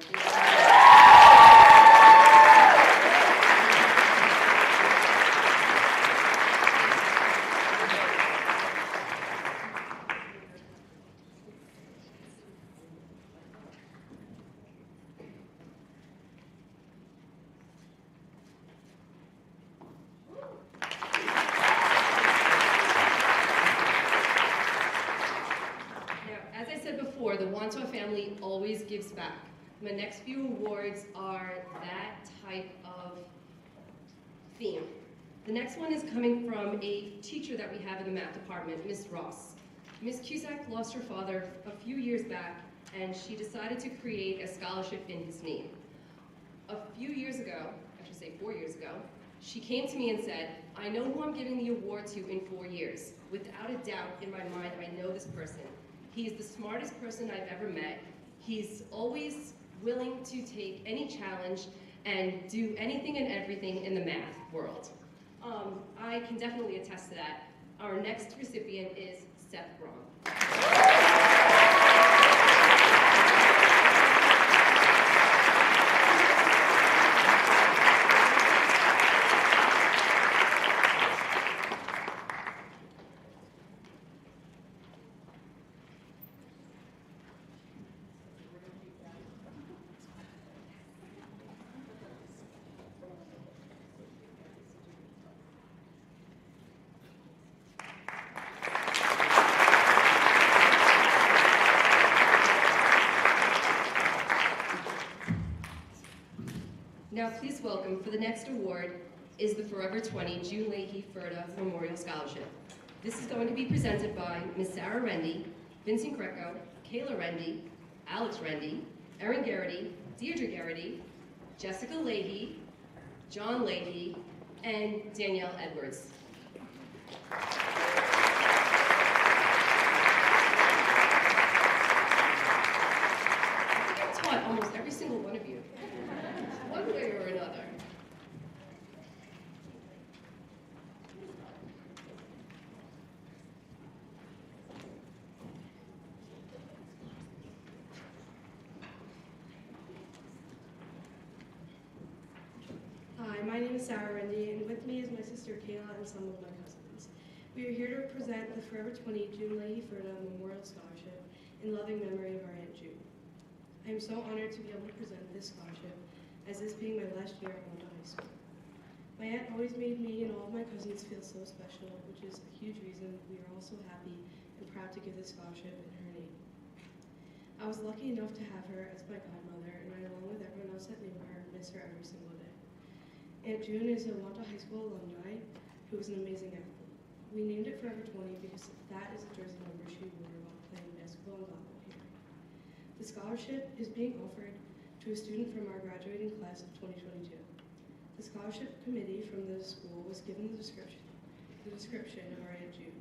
Speaker 1: The Wantagh family always gives back. My next few awards are that type of theme. The next one is coming from a teacher that we have in the math department, Miss Ross. Miss Cusack lost her father a few years back, and she decided to create a scholarship in his name. A few years ago, I should say 4 years ago, she came to me and said, I know who I'm giving the award to in 4 years. Without a doubt, in my mind, I know this person. He's the smartest person I've ever met. He's always willing to take any challenge and do anything and everything in the math world. I can definitely attest to that. Our next recipient is Seth Braun. Now please welcome, for the next award, is the Forever 20 June Leahy Furta Memorial Scholarship. This is going to be presented by Ms. Sarah Rendy, Vincent Greco, Kayla Rendy, Alex Rendy, Erin Garrity, Deirdre Garrity, Jessica Leahy, John Leahy, and Danielle Edwards. I've taught almost every single one of you, one way or another.
Speaker 11: Hi, my name is Sarah Rendy, and with me is my sister Kayla and some of my cousins. We are here to present the Forever 20 June Leahy Furta Memorial Scholarship in loving memory of our Aunt June. I am so honored to be able to present this scholarship, as this being my last year at Wantagh High School. My aunt always made me and all of my cousins feel so special, which is a huge reason we are all so happy and proud to give this scholarship in her name. I was lucky enough to have her as my godmother, and I, along with everyone else that knew her, miss her every single day. Aunt June is a Wantagh High School alumni who is an amazing athlete. We named it Forever 20 because that is the jersey number she wore while playing basketball and volleyball here. The scholarship is being offered to a student from our graduating class of 2022. The scholarship committee from the school was given the description of our Aunt June.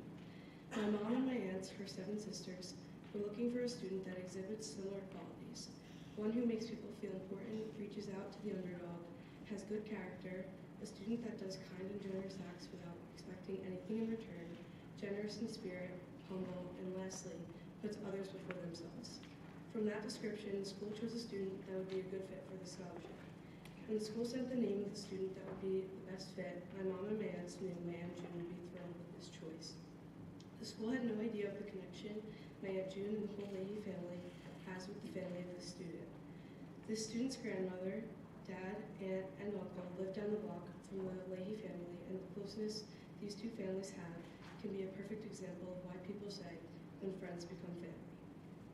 Speaker 11: My mom and my aunts, her 7 sisters, were looking for a student that exhibits similar qualities. One who makes people feel important, reaches out to the underdog, has good character, a student that does kind and generous acts without expecting anything in return, generous in spirit, humble, and lastly, puts others before themselves. From that description, the school chose a student that would be a good fit for the scholarship. When the school sent the name of the student that would be the best fit, my mom and my aunts knew my Aunt June would be thrilled with this choice. The school had no idea of the connection my Aunt June and the whole Leahy family has with the family of this student. This student's grandmother, dad, aunt, and uncle lived down the block from the Leahy family, and the closeness these two families have can be a perfect example of why people say when friends become family.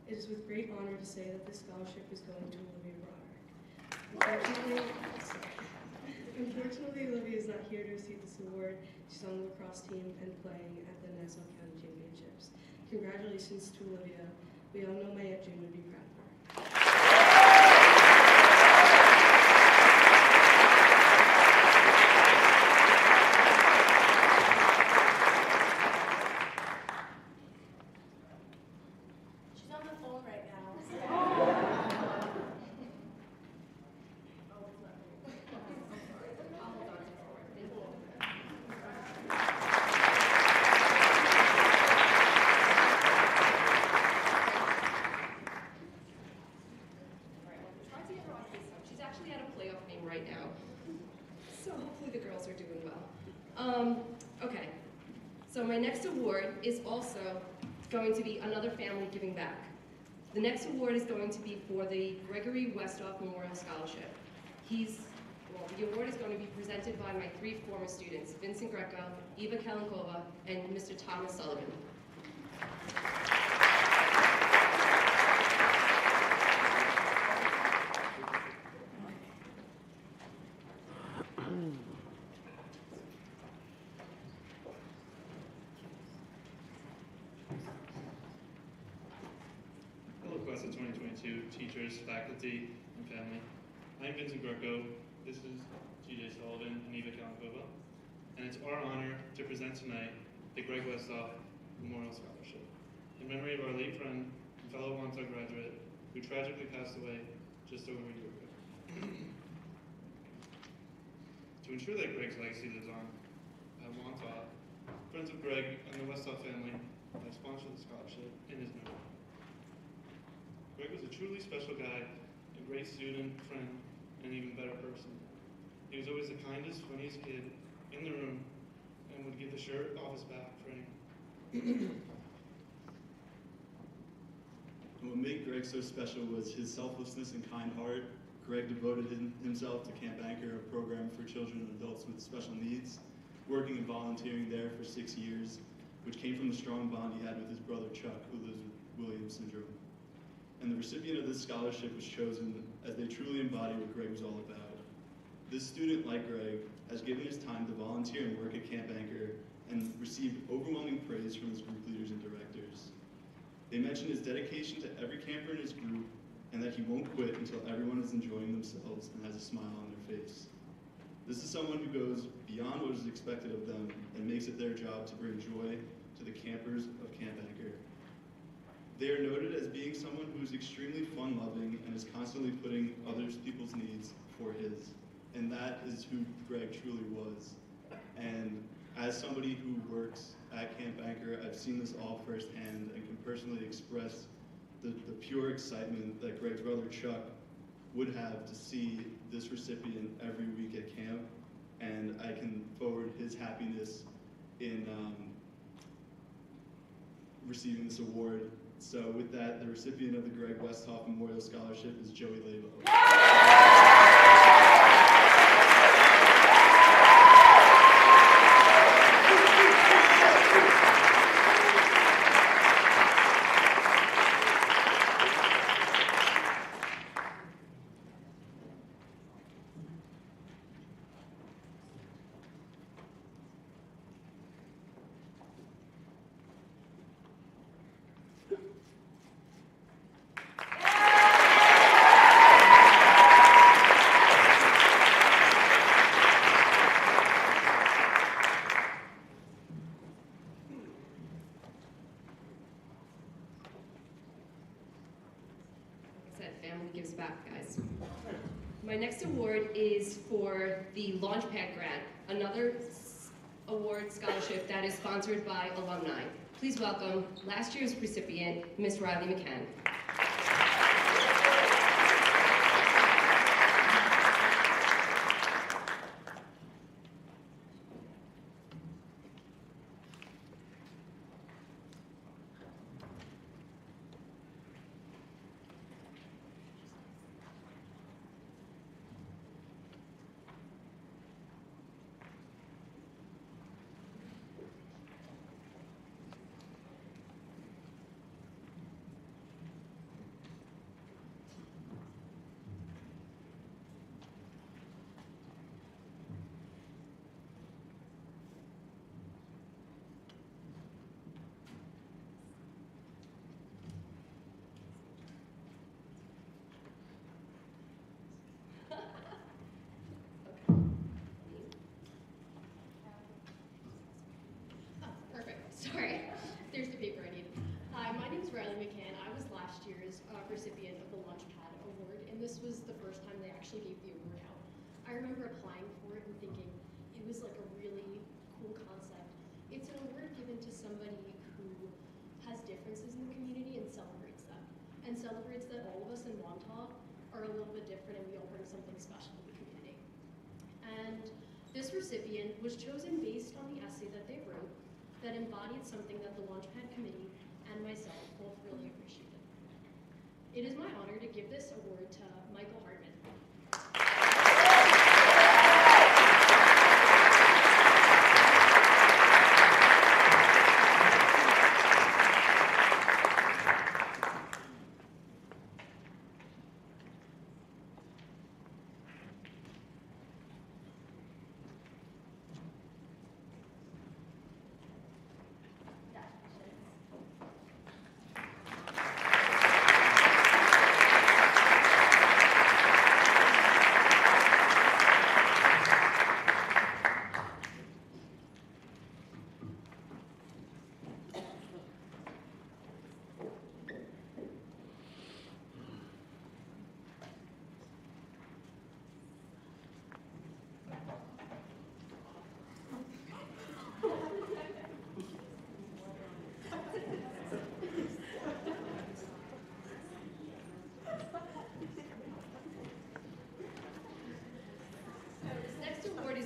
Speaker 11: It is with great honor to say that this scholarship is going to Olivia Broderick. Unfortunately, Olivia is not here to receive this award. She's on the lacrosse team and playing at the Nassau County Championships. Congratulations to Olivia. We all know my Aunt June would be proud of her.
Speaker 10: She's on the phone right now.
Speaker 1: She's actually at a playoff game right now, so hopefully the girls are doing well. Okay, so my next award is also going to be another family giving back. The next award is going to be for the Gregory Westhoff Memorial Scholarship. The award is going to be presented by my 3 former students, Vincent Greco, Eva Kalenkova, and Mr. Thomas Sullivan.
Speaker 12: Hello, class of 2022, teachers, faculty, and family. I'm Vincent Greco. This is GJ Sullivan and Eva Kalenkova. And it's our honor to present tonight the Greg Westhoff Memorial Scholarship in memory of our late friend and fellow Wantagh graduate who tragically passed away just over a year ago. To ensure that Greg's legacy lives on, at Wantagh, friends of Greg and the Westhoff family have sponsored the scholarship in his memory. Greg was a truly special guy, a great student, friend, and an even better person. He was always the kindest, funniest kid in the room and would give the shirt off his back for anyone.
Speaker 13: And what made Greg so special was his selflessness and kind heart. Greg devoted himself to Camp Anchor, a program for children and adults with special needs, working and volunteering there for 6 years, which came from the strong bond he had with his brother Chuck, who lives with Williams syndrome. And the recipient of this scholarship was chosen as they truly embody what Greg was all about. This student, like Greg, has given his time to volunteer and work at Camp Anchor and received overwhelming praise from his group leaders and directors. They mentioned his dedication to every camper in his group and that he won't quit until everyone is enjoying themselves and has a smile on their face. This is someone who goes beyond what is expected of them and makes it their job to bring joy to the campers of Camp Anchor. They are noted as being someone who is extremely fun-loving and is constantly putting other people's needs before his. And that is who Greg truly was. And as somebody who works at Camp Anchor, I've seen this all firsthand and can personally express the pure excitement that Greg's brother Chuck would have to see this recipient every week at camp. And I can forward his happiness in receiving this award. So with that, the recipient of the Greg Westhoff Memorial Scholarship is Joey Labo.
Speaker 1: Family gives back, guys. My next award is for the Launchpad grant, another award scholarship that is sponsored by alumni. Please welcome last year's recipient, Miss Riley McCann.
Speaker 4: first time they actually gave the award out. I remember applying for it and thinking it was like a really cool concept. It's an award given to somebody who has differences in the community and celebrates them. And celebrates that all of us in Wantagh are a little bit different and we all bring something special to the community. And this recipient was chosen based on the essay that they wrote that embodied something that the Launchpad Committee and myself both really appreciated. It is my honor to give this award to Michael Hartman.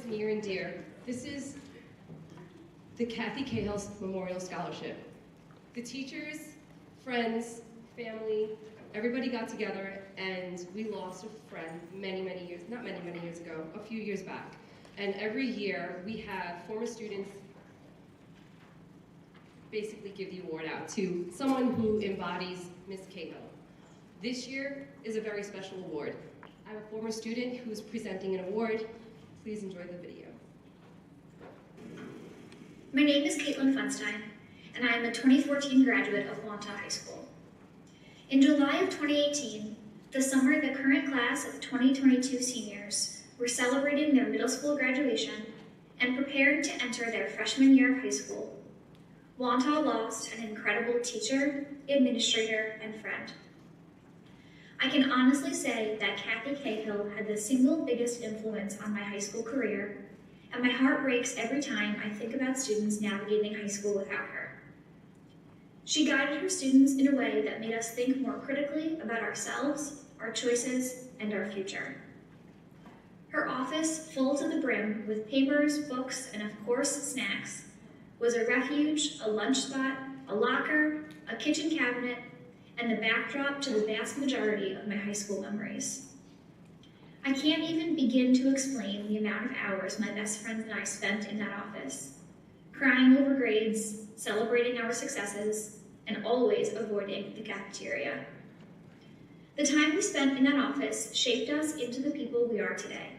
Speaker 4: Near and dear. This is the Kathy Cahill's Memorial Scholarship. The teachers, friends, family, everybody got together and we lost a friend many years ago, a few years back. And every year we have former students basically give the award out to someone who embodies Miss Cahill. This year is a very special award. I have a former student who's presenting an award. Please enjoy the video.
Speaker 8: My name is Caitlin Funstein, and I am a 2014 graduate of Wantagh High School. In July of 2018, the summer the current class of 2022 seniors were celebrating their middle school graduation and preparing to enter their freshman year of high school, Wantagh lost an incredible teacher, administrator, and friend. I can honestly say that Kathy Cahill had the single biggest influence on my high school career, and my heart breaks every time I think about students navigating high school without her. She guided her students in a way that made us think more critically about ourselves, our choices, and our future. Her office, full to the brim with papers, books, and of course snacks, was a refuge, a lunch spot, a locker, a kitchen cabinet, and the backdrop to the vast majority of my high school memories. I can't even begin to explain the amount of hours my best friends and I spent in that office, crying over grades, celebrating our successes, and always avoiding the cafeteria. The time we spent in that office shaped us into the people we are today.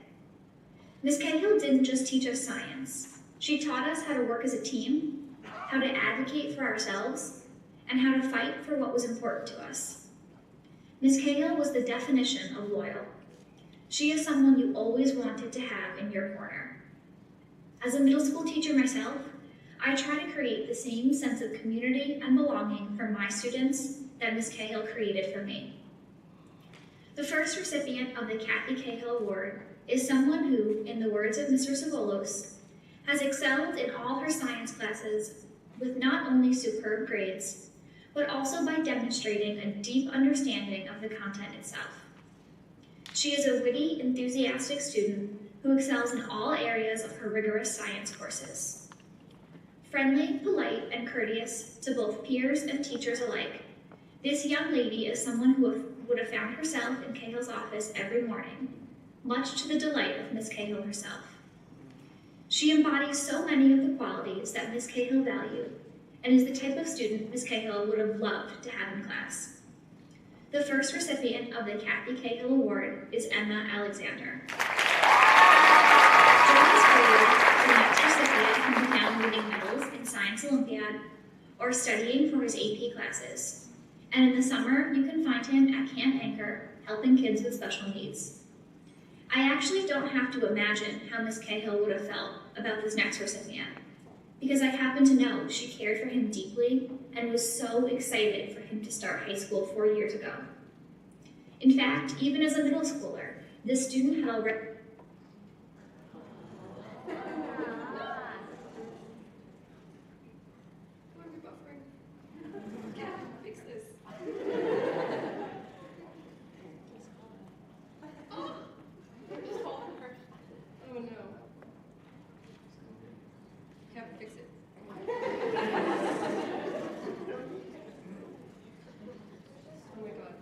Speaker 8: Ms. Cahill didn't just teach us science. She taught us how to work as a team, how to advocate for ourselves, and how to fight for what was important to us. Ms. Cahill was the definition of loyal. She is someone you always wanted to have in your corner. As a middle school teacher myself, I try to create the same sense of community and belonging for my students that Ms. Cahill created for me. The first recipient of the Kathy Cahill Award is someone who, in the words of Mr. Savolos, has excelled in all her science classes with not only superb grades, but also by demonstrating a deep understanding of the content itself. She is a witty, enthusiastic student who excels in all areas of her rigorous science courses. Friendly, polite, and courteous to both peers and teachers alike, this young lady is someone who would have found herself in Cahill's office every morning, much to the delight of Ms. Cahill herself. She embodies so many of the qualities that Ms. Cahill valued, and is the type of student Ms. Cahill would have loved to have in class. The first recipient of the Kathy Cahill Award is Emma Alexander. During this period, the next recipient can be found winning medals in Science Olympiad or studying for his AP classes. And in the summer, you can find him at Camp Anchor, helping kids with special needs. I actually don't have to imagine how Ms. Cahill would have felt about this next recipient, because I happen to know she cared for him deeply and was so excited for him to start high school 4 years ago. In fact, even as a middle schooler, This student had already
Speaker 1: Fix this. Oh no. Kevin, fix it. Oh my god.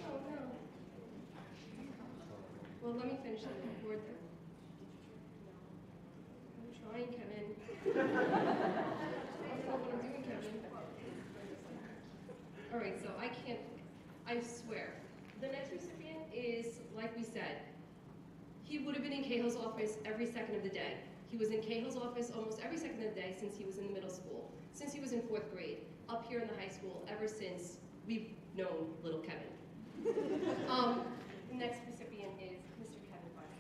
Speaker 1: Oh no. Well, let me finish the report then. I'm trying, Kevin. I don't know what I'm doing, Kevin. All right, so I swear. The next recipient is, like we said, he would have been in Cahill's office every second of the day. He was in Cahill's office almost every second of the day since he was in the middle school, since he was in 4th grade, up here in the high school, ever since we've known little Kevin. The next recipient is Mr. Kevin Wantagh.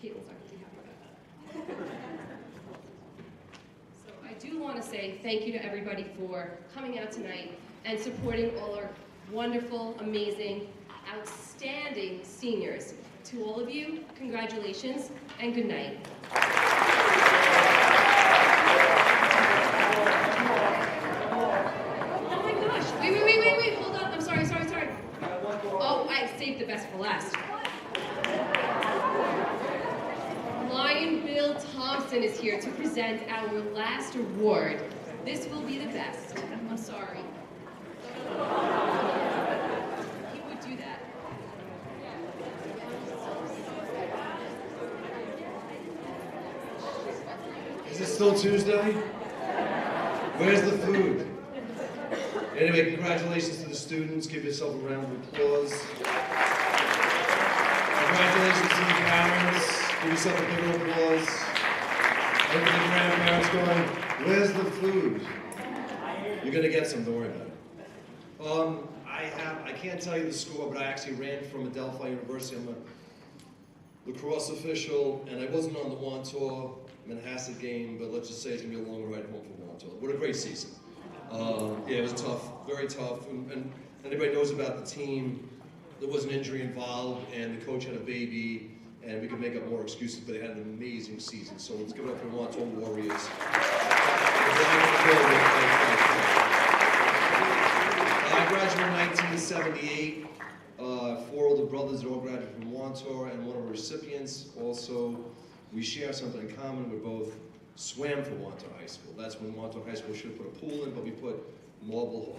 Speaker 1: Caitlin's not going to be happy about that. So I do want to say thank you to everybody for coming out tonight and supporting all our wonderful, amazing, outstanding seniors. To all of you, congratulations and good night. Oh my gosh, wait, hold on, I'm sorry. Oh, I saved the best for last. Bill Thompson is here to present our last award. This will be the best. I'm sorry. He would do that.
Speaker 14: Is it still Tuesday? Where's the food? Anyway, congratulations to the students. Give yourself a round of applause. Congratulations to the parents. Give yourself a big applause. Look at the grandparents going, where's the food? You're going to get some, don't worry about it. I can't tell you the score, but I actually ran from Adelphi University. I'm a lacrosse official, and I wasn't on the Wantagh Manhasset game, but let's just say it's going to be a long ride home from Wantagh. What a great season. Yeah, it was tough, very tough. And anybody knows about the team, there was an injury involved, and the coach had a baby, and we could make up more excuses, but they had an amazing season. So let's give it up for the Wantagh Warriors. I graduated in 1978. 4 older brothers that all graduated from Wantagh, and one of our recipients also, we share something in common. We both swam for Wantagh High School. That's when Wantagh High School should have put a pool in, but we put marble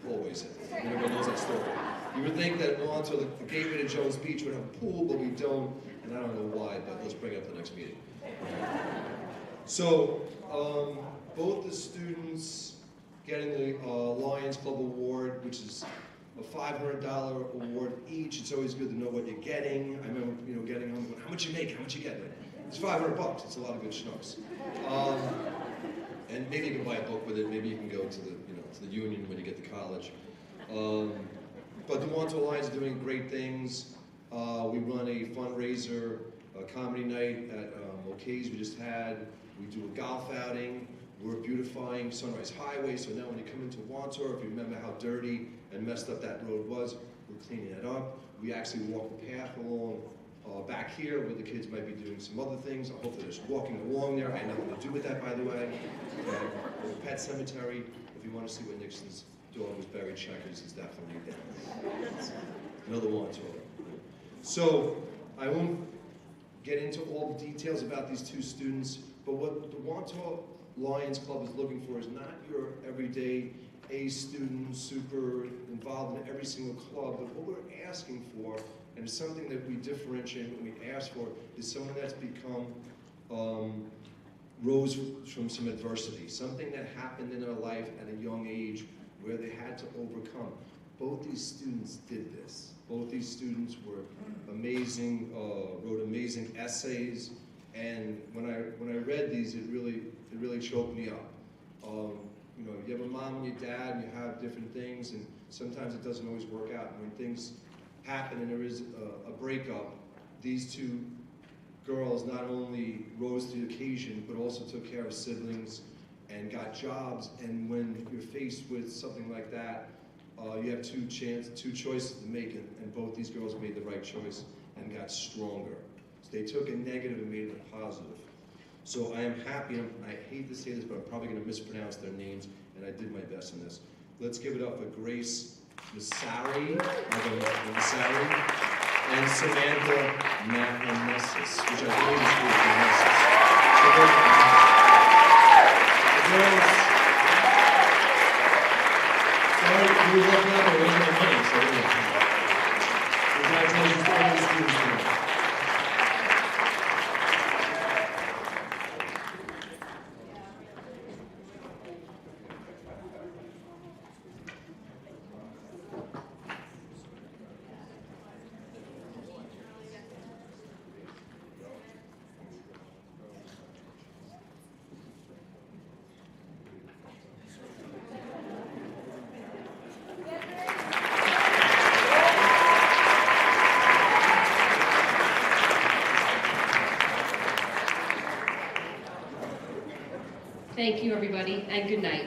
Speaker 14: hallways in. Everybody knows that story. You would think that Wantagh, the gateway to Jones Beach, would have a pool, but we don't, and I don't know why, but let's bring it up at the next meeting. So, both the students getting the Lions Club Award, which is a $500 award each. It's always good to know what you're getting. I remember, getting home going, how much you make, how much you get? It's $500. It's a lot of good schnapps. And maybe you can buy a book with it. Maybe you can go to the union when you get to college. But the Wantagh Lions are doing great things. We run a fundraiser, a comedy night at O'Kay's we just had. We do a golf outing. We're beautifying Sunrise Highway, so now when you come into Wantagh, if you remember how dirty and messed up that road was, we're cleaning it up. We actually walk the path along back here where the kids might be doing some other things. I hope they're just walking along there. I had nothing to do with that, by the way. The pet cemetery, if you want to see where Nixon's dog was buried, Checkers is definitely there. another Wantagh. So I won't get into all the details about these two students, but what the Wantagh Lions Club is looking for is not your everyday A student, super involved in every single club, but what we're asking for, and it's something that we differentiate, what we ask for, is someone that's become, rose from some adversity, something that happened in their life at a young age where they had to overcome. Both these students did this. Both these students were amazing, wrote amazing essays, and when I read these, it really choked me up. You know, you have a mom and your dad, and you have different things, and sometimes it doesn't always work out. And when things happen and there is a breakup, these two girls not only rose to the occasion, but also took care of siblings and got jobs. And when you're faced with something like that, you have two choices to make, and both these girls made the right choice and got stronger. So they took a negative and made it a positive. So I am happy, and I hate to say this, but I'm probably going to mispronounce their names, and I did my best in this. Let's give it up for Grace Massari, and Samantha Mahanessis, which I believe is Mahanessis. Sorry, we were looking up, there wasn't any money, so congratulations to all these students tonight.
Speaker 1: Thank you, everybody, and good night.